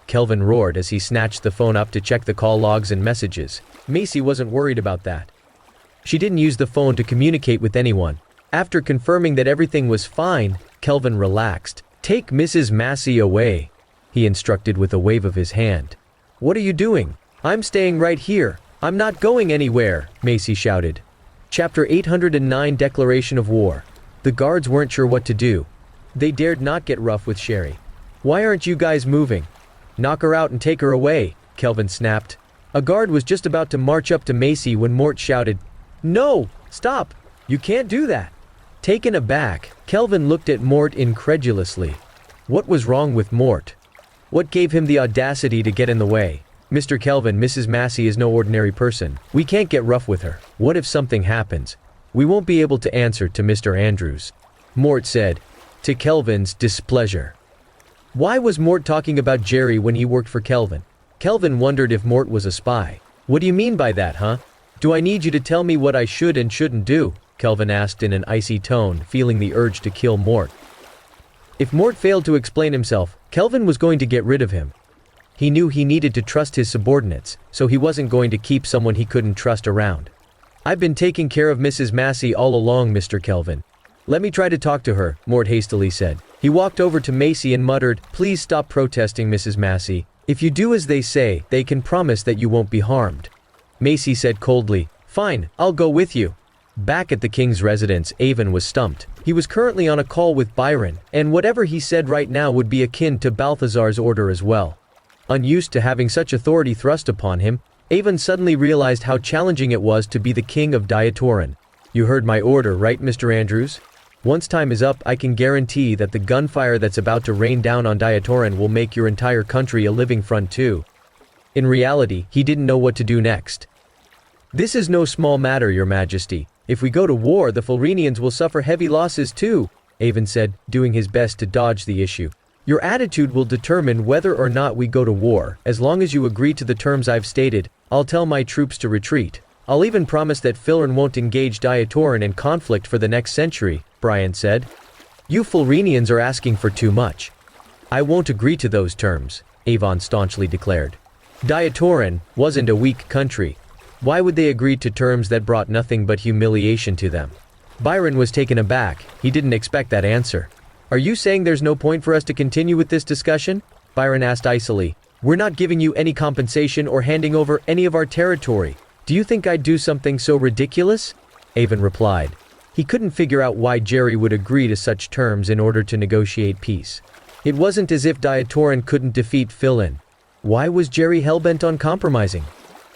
Kelvin roared as he snatched the phone up to check the call logs and messages. Macy wasn't worried about that. She didn't use the phone to communicate with anyone. After confirming that everything was fine, Kelvin relaxed. "Take Mrs. Massey away," he instructed with a wave of his hand. "What are you doing?" "I'm staying right here. I'm not going anywhere," Macy shouted. Chapter 809 Declaration of War. The guards weren't sure what to do. They dared not get rough with Sherry. "Why aren't you guys moving?" "Knock her out and take her away," Kelvin snapped. A guard was just about to march up to Macy when Mort shouted, "No! Stop! You can't do that!" Taken aback, Kelvin looked at Mort incredulously. What was wrong with Mort? What gave him the audacity to get in the way? "Mr. Kelvin, Mrs. Massey is no ordinary person. We can't get rough with her. What if something happens? We won't be able to answer to Mr. Andrews," Mort said, to Kelvin's displeasure. Why was Mort talking about Jerry when he worked for Kelvin? Kelvin wondered if Mort was a spy. "What do you mean by that, huh? Do I need you to tell me what I should and shouldn't do?" Kelvin asked in an icy tone, feeling the urge to kill Mort. If Mort failed to explain himself, Kelvin was going to get rid of him. He knew he needed to trust his subordinates, so he wasn't going to keep someone he couldn't trust around. "I've been taking care of Mrs. Massey all along, Mr. Kelvin. Let me try to talk to her," Mort hastily said. He walked over to Macy and muttered, "Please stop protesting, Mrs. Massey. If you do as they say, they can promise that you won't be harmed." Macy said coldly, "Fine, I'll go with you." Back at the king's residence, Avon was stumped. He was currently on a call with Byron, and whatever he said right now would be akin to Balthazar's order as well. Unused to having such authority thrust upon him, Avon suddenly realized how challenging it was to be the king of Diatoran. "You heard my order, right, Mr. Andrews? Once time is up, I can guarantee that the gunfire that's about to rain down on Diatoran will make your entire country a living front too." In reality, he didn't know what to do next. "This is no small matter, Your Majesty. If we go to war, the Fulrenians will suffer heavy losses too," Avon said, doing his best to dodge the issue. "Your attitude will determine whether or not we go to war. As long as you agree to the terms I've stated, I'll tell my troops to retreat. I'll even promise that Filern won't engage Diatoran in conflict for the next century," Brian said. "You Fulrenians are asking for too much." "I won't agree to those terms," Avon staunchly declared. Diatoran wasn't a weak country. Why would they agree to terms that brought nothing but humiliation to them? Byron was taken aback. He didn't expect that answer. "Are you saying there's no point for us to continue with this discussion?" Byron asked icily. "We're not giving you any compensation or handing over any of our territory. Do you think I'd do something so ridiculous?" Avon replied. He couldn't figure out why Jerry would agree to such terms in order to negotiate peace. It wasn't as if Diatoran couldn't defeat Filyn. Why was Jerry hellbent on compromising?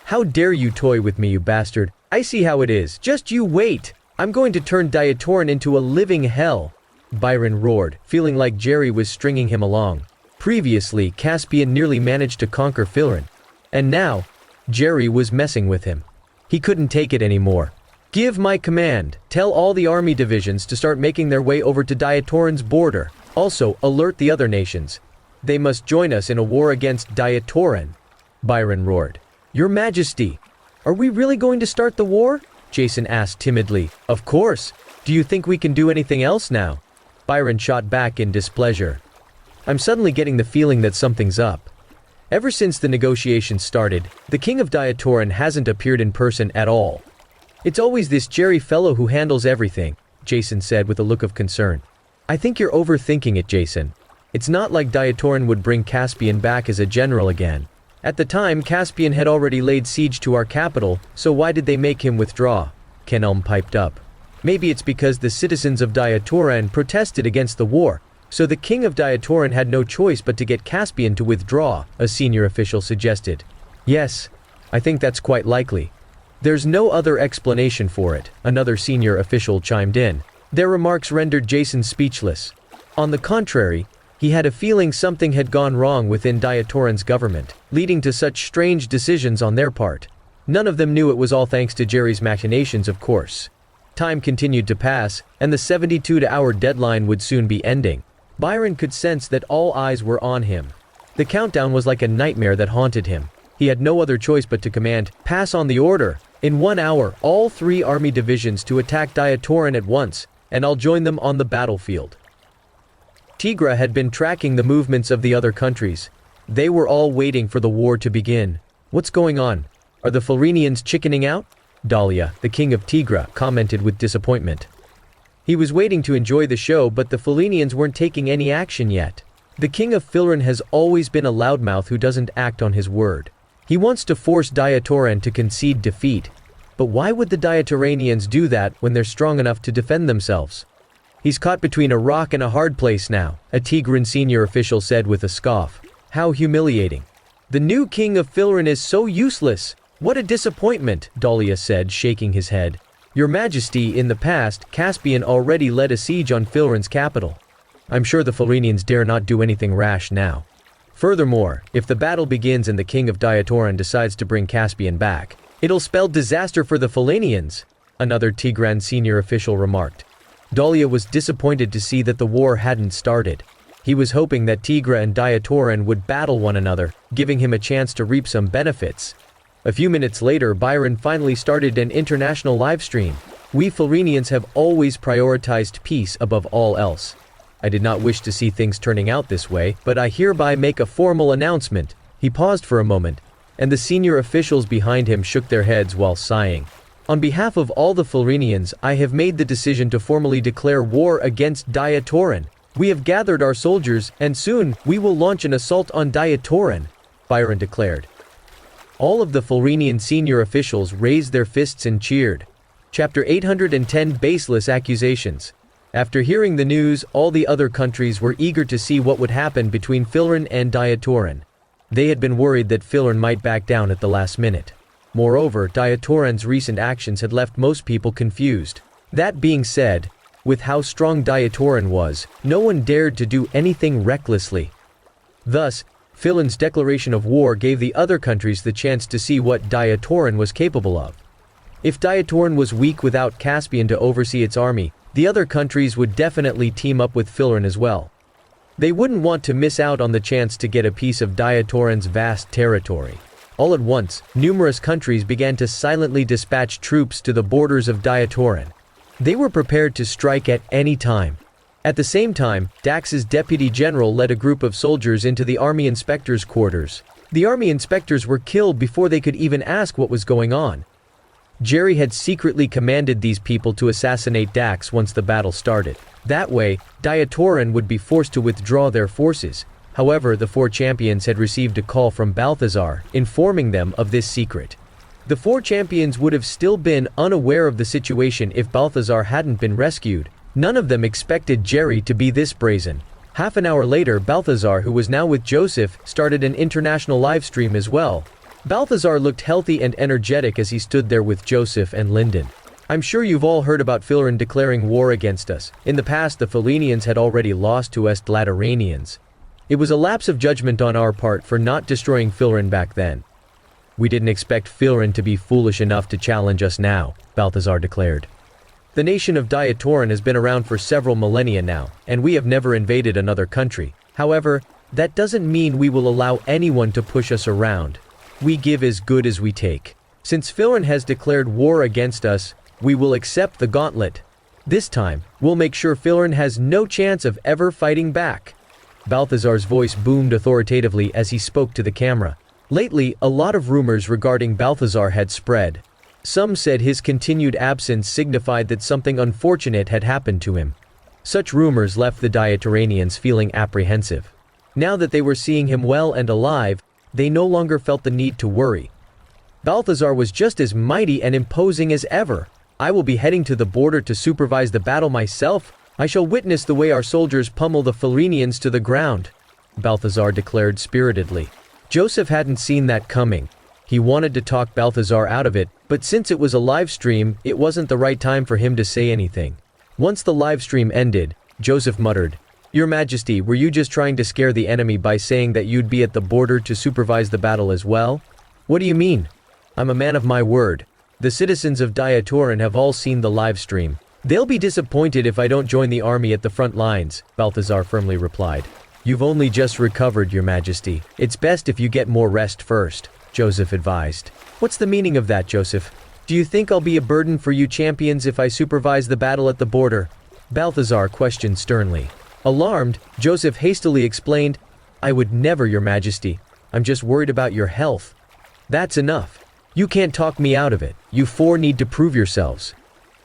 "How dare you toy with me, you bastard? I see how it is. Just you wait. I'm going to turn Diatoran into a living hell," Byron roared, feeling like Jerry was stringing him along. Previously, Caspian nearly managed to conquer Filyn. And now, Jerry was messing with him. He couldn't take it anymore. "Give my command. Tell all the army divisions to start making their way over to Diatoran's border. Also, alert the other nations. They must join us in a war against Diatoran," Byron roared. "Your Majesty, are we really going to start the war?" Jason asked timidly. "Of course. Do you think we can do anything else now?" Byron shot back in displeasure. "I'm suddenly getting the feeling that something's up. Ever since the negotiations started, the king of Diatoran hasn't appeared in person at all. It's always this Jerry fellow who handles everything," Jason said with a look of concern. "I think you're overthinking it, Jason. It's not like Diatoran would bring Caspian back as a general again. At the time, Caspian had already laid siege to our capital, so why did they make him withdraw?" Kenelm piped up. "Maybe it's because the citizens of Diatoran protested against the war, so the king of Diatoran had no choice but to get Caspian to withdraw," a senior official suggested. "Yes, I think that's quite likely. There's no other explanation for it," another senior official chimed in. Their remarks rendered Jason speechless. On the contrary, he had a feeling something had gone wrong within Diatoran's government, leading to such strange decisions on their part. None of them knew it was all thanks to Jerry's machinations, of course. Time continued to pass, and the 72-hour deadline would soon be ending. Byron could sense that all eyes were on him. The countdown was like a nightmare that haunted him. He had no other choice but to command, "Pass on the order. In 1 hour, all 3 army divisions to attack Diatoran at once, and I'll join them on the battlefield." Tigra had been tracking the movements of the other countries. They were all waiting for the war to begin. "What's going on? Are the Fulrenians chickening out?" Dahlia, the king of Tigra, commented with disappointment. He was waiting to enjoy the show, but the Felinians weren't taking any action yet. The king of Philrin has always been a loudmouth who doesn't act on his word. He wants to force Diatoran to concede defeat. But why would the Diatoranians do that when they're strong enough to defend themselves? He's caught between a rock and a hard place now, a Tigran senior official said with a scoff. How humiliating. The new king of Philrin is so useless. What a disappointment, Dahlia said, shaking his head. Your Majesty, in the past, Caspian already led a siege on Philrin's capital. I'm sure the Felinians dare not do anything rash now. Furthermore, if the battle begins and the king of Diatoran decides to bring Caspian back, it'll spell disaster for the Felinians, another Tigran senior official remarked. Dahlia was disappointed to see that the war hadn't started. He was hoping that Tigra and Diatoran would battle one another, giving him a chance to reap some benefits. A few minutes later, Byron finally started an international live stream. We Felinians have always prioritized peace above all else. I did not wish to see things turning out this way, but I hereby make a formal announcement. He paused for a moment, and the senior officials behind him shook their heads while sighing. On behalf of all the Felinians, I have made the decision to formally declare war against Diatoran. We have gathered our soldiers, and soon we will launch an assault on Diatoran, Byron declared. All of the Felinian senior officials raised their fists and cheered. Chapter 810 Baseless Accusations. After hearing the news, all the other countries were eager to see what would happen between Philrin and Diatoran. They had been worried that Philrin might back down at the last minute. Moreover, Diatoran's recent actions had left most people confused. That being said, with how strong Diatoran was, no one dared to do anything recklessly. Thus, Philrin's declaration of war gave the other countries the chance to see what Diatoran was capable of. If Diatoran was weak without Caspian to oversee its army, the other countries would definitely team up with Philrin as well. They wouldn't want to miss out on the chance to get a piece of Diatoran's vast territory. All at once, numerous countries began to silently dispatch troops to the borders of Diatoran. They were prepared to strike at any time. At the same time, Dax's deputy general led a group of soldiers into the army inspectors' quarters. The army inspectors were killed before they could even ask what was going on. Jerry had secretly commanded these people to assassinate Dax once the battle started. That way, Diatoran would be forced to withdraw their forces. However, the four champions had received a call from Balthazar, informing them of this secret. The four champions would have still been unaware of the situation if Balthazar hadn't been rescued. None of them expected Jerry to be this brazen. Half an hour later, Balthazar, who was now with Joseph, started an international live stream as well. Balthazar looked healthy and energetic as he stood there with Joseph and Lyndon. I'm sure you've all heard about Philrin declaring war against us. In the past, the Felinians had already lost to us Diatoranians. It was a lapse of judgment on our part for not destroying Philrin back then. We didn't expect Philrin to be foolish enough to challenge us now, Balthazar declared. The nation of Diatoran has been around for several millennia now, and we have never invaded another country. However, that doesn't mean we will allow anyone to push us around. We give as good as we take. Since Philrin has declared war against us, we will accept the gauntlet. This time, we'll make sure Philrin has no chance of ever fighting back. Balthazar's voice boomed authoritatively as he spoke to the camera. Lately, a lot of rumors regarding Balthazar had spread. Some said his continued absence signified that something unfortunate had happened to him. Such rumors left the Diatoranians feeling apprehensive. Now that they were seeing him well and alive, they no longer felt the need to worry. Balthazar was just as mighty and imposing as ever. I will be heading to the border to supervise the battle myself. I shall witness the way our soldiers pummel the Felinians to the ground, Balthazar declared spiritedly. Joseph hadn't seen that coming. He wanted to talk Balthazar out of it, but since it was a live stream, it wasn't the right time for him to say anything. Once the live stream ended, Joseph muttered, Your Majesty, were you just trying to scare the enemy by saying that you'd be at the border to supervise the battle as well? What do you mean? I'm a man of my word. The citizens of Diatoran have all seen the live stream. They'll be disappointed if I don't join the army at the front lines, Balthazar firmly replied. You've only just recovered, Your Majesty. It's best if you get more rest first, Joseph advised. What's the meaning of that, Joseph? Do you think I'll be a burden for you champions if I supervise the battle at the border? Balthazar questioned sternly. Alarmed, Joseph hastily explained, I would never, Your Majesty. I'm just worried about your health. That's enough. You can't talk me out of it. You four need to prove yourselves.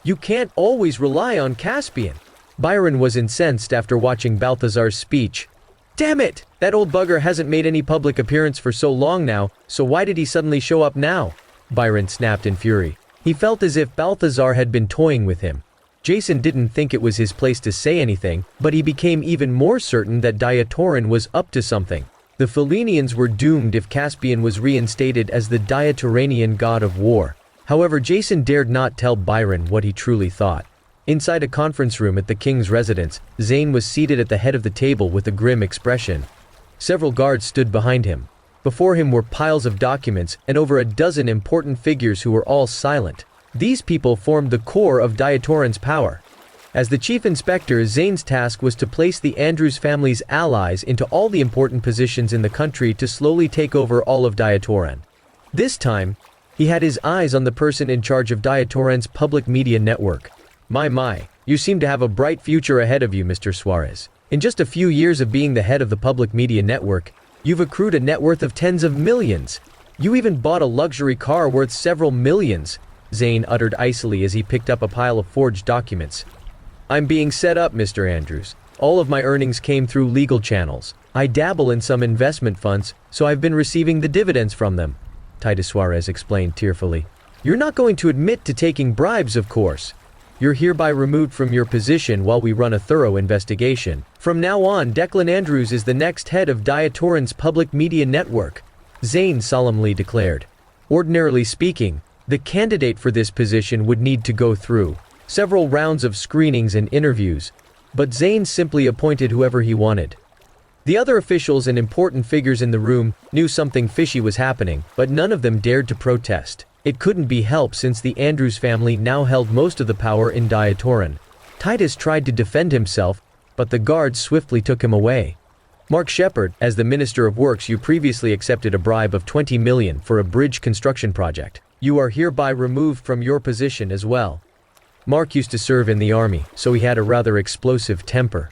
You can't always rely on Caspian. Byron was incensed after watching Balthazar's speech. Damn it! That old bugger hasn't made any public appearance for so long now, so why did he suddenly show up now? Byron snapped in fury. He felt as if Balthazar had been toying with him. Jason didn't think it was his place to say anything, but he became even more certain that Diatoran was up to something. The Felinians were doomed if Caspian was reinstated as the Diatoranian god of war. However, Jason dared not tell Byron what he truly thought. Inside a conference room at the king's residence, Zane was seated at the head of the table with a grim expression. Several guards stood behind him. Before him were piles of documents and over a dozen important figures who were all silent. These people formed the core of Diatoran's power. As the chief inspector, Zane's task was to place the Andrews family's allies into all the important positions in the country to slowly take over all of Diatoran. This time, he had his eyes on the person in charge of Diatoran's public media network. My, you seem to have a bright future ahead of you, Mr. Suarez. In just a few years of being the head of the public media network, you've accrued a net worth of tens of millions. You even bought a luxury car worth several millions, Zane uttered icily as he picked up a pile of forged documents. I'm being set up, Mr. Andrews. All of my earnings came through legal channels. I dabble in some investment funds, so I've been receiving the dividends from them, Titus Suarez explained tearfully. You're not going to admit to taking bribes, of course. You're hereby removed from your position while we run a thorough investigation. From now on, Declan Andrews is the next head of Diatoran's public media network, Zane solemnly declared. Ordinarily speaking, the candidate for this position would need to go through several rounds of screenings and interviews, but Zane simply appointed whoever he wanted. The other officials and important figures in the room knew something fishy was happening, but none of them dared to protest. It couldn't be helped since the Andrews family now held most of the power in Diatoran. Titus tried to defend himself, but the guards swiftly took him away. Mark Shepard, as the Minister of Works, you previously accepted a bribe of 20 million for a bridge construction project. You are hereby removed from your position as well. Mark used to serve in the army, so he had a rather explosive temper.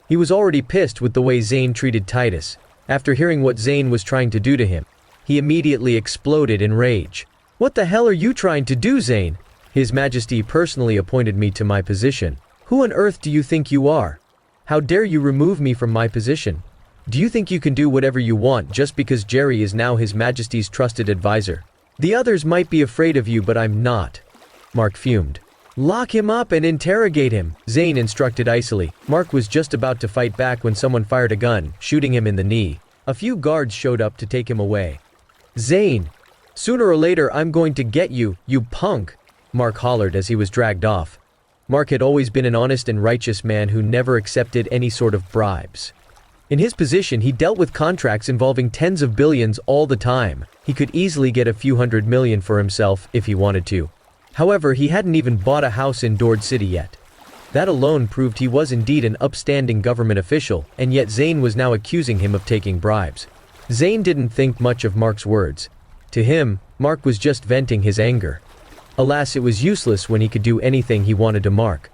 He was already pissed with the way Zane treated Titus. After hearing what Zane was trying to do to him, he immediately exploded in rage. What the hell are you trying to do, Zane? His Majesty personally appointed me to my position. Who on earth do you think you are? How dare you remove me from my position? Do you think you can do whatever you want just because Jerry is now His Majesty's trusted advisor? The others might be afraid of you, but I'm not. Mark fumed. Lock him up and interrogate him, Zane instructed icily. Mark was just about to fight back when someone fired a gun, shooting him in the knee. A few guards showed up to take him away. Zane! Sooner or later I'm going to get you, you punk, Mark hollered as he was dragged off. Mark had always been an honest and righteous man who never accepted any sort of bribes. In his position, he dealt with contracts involving tens of billions all the time. He could easily get a few $100 million for himself if he wanted to. However, he hadn't even bought a house in Dord City yet. That alone proved he was indeed an upstanding government official, and yet Zane was now accusing him of taking bribes. Zane didn't think much of Mark's words. To him, Mark was just venting his anger. Alas, it was useless when he could do anything he wanted to Mark.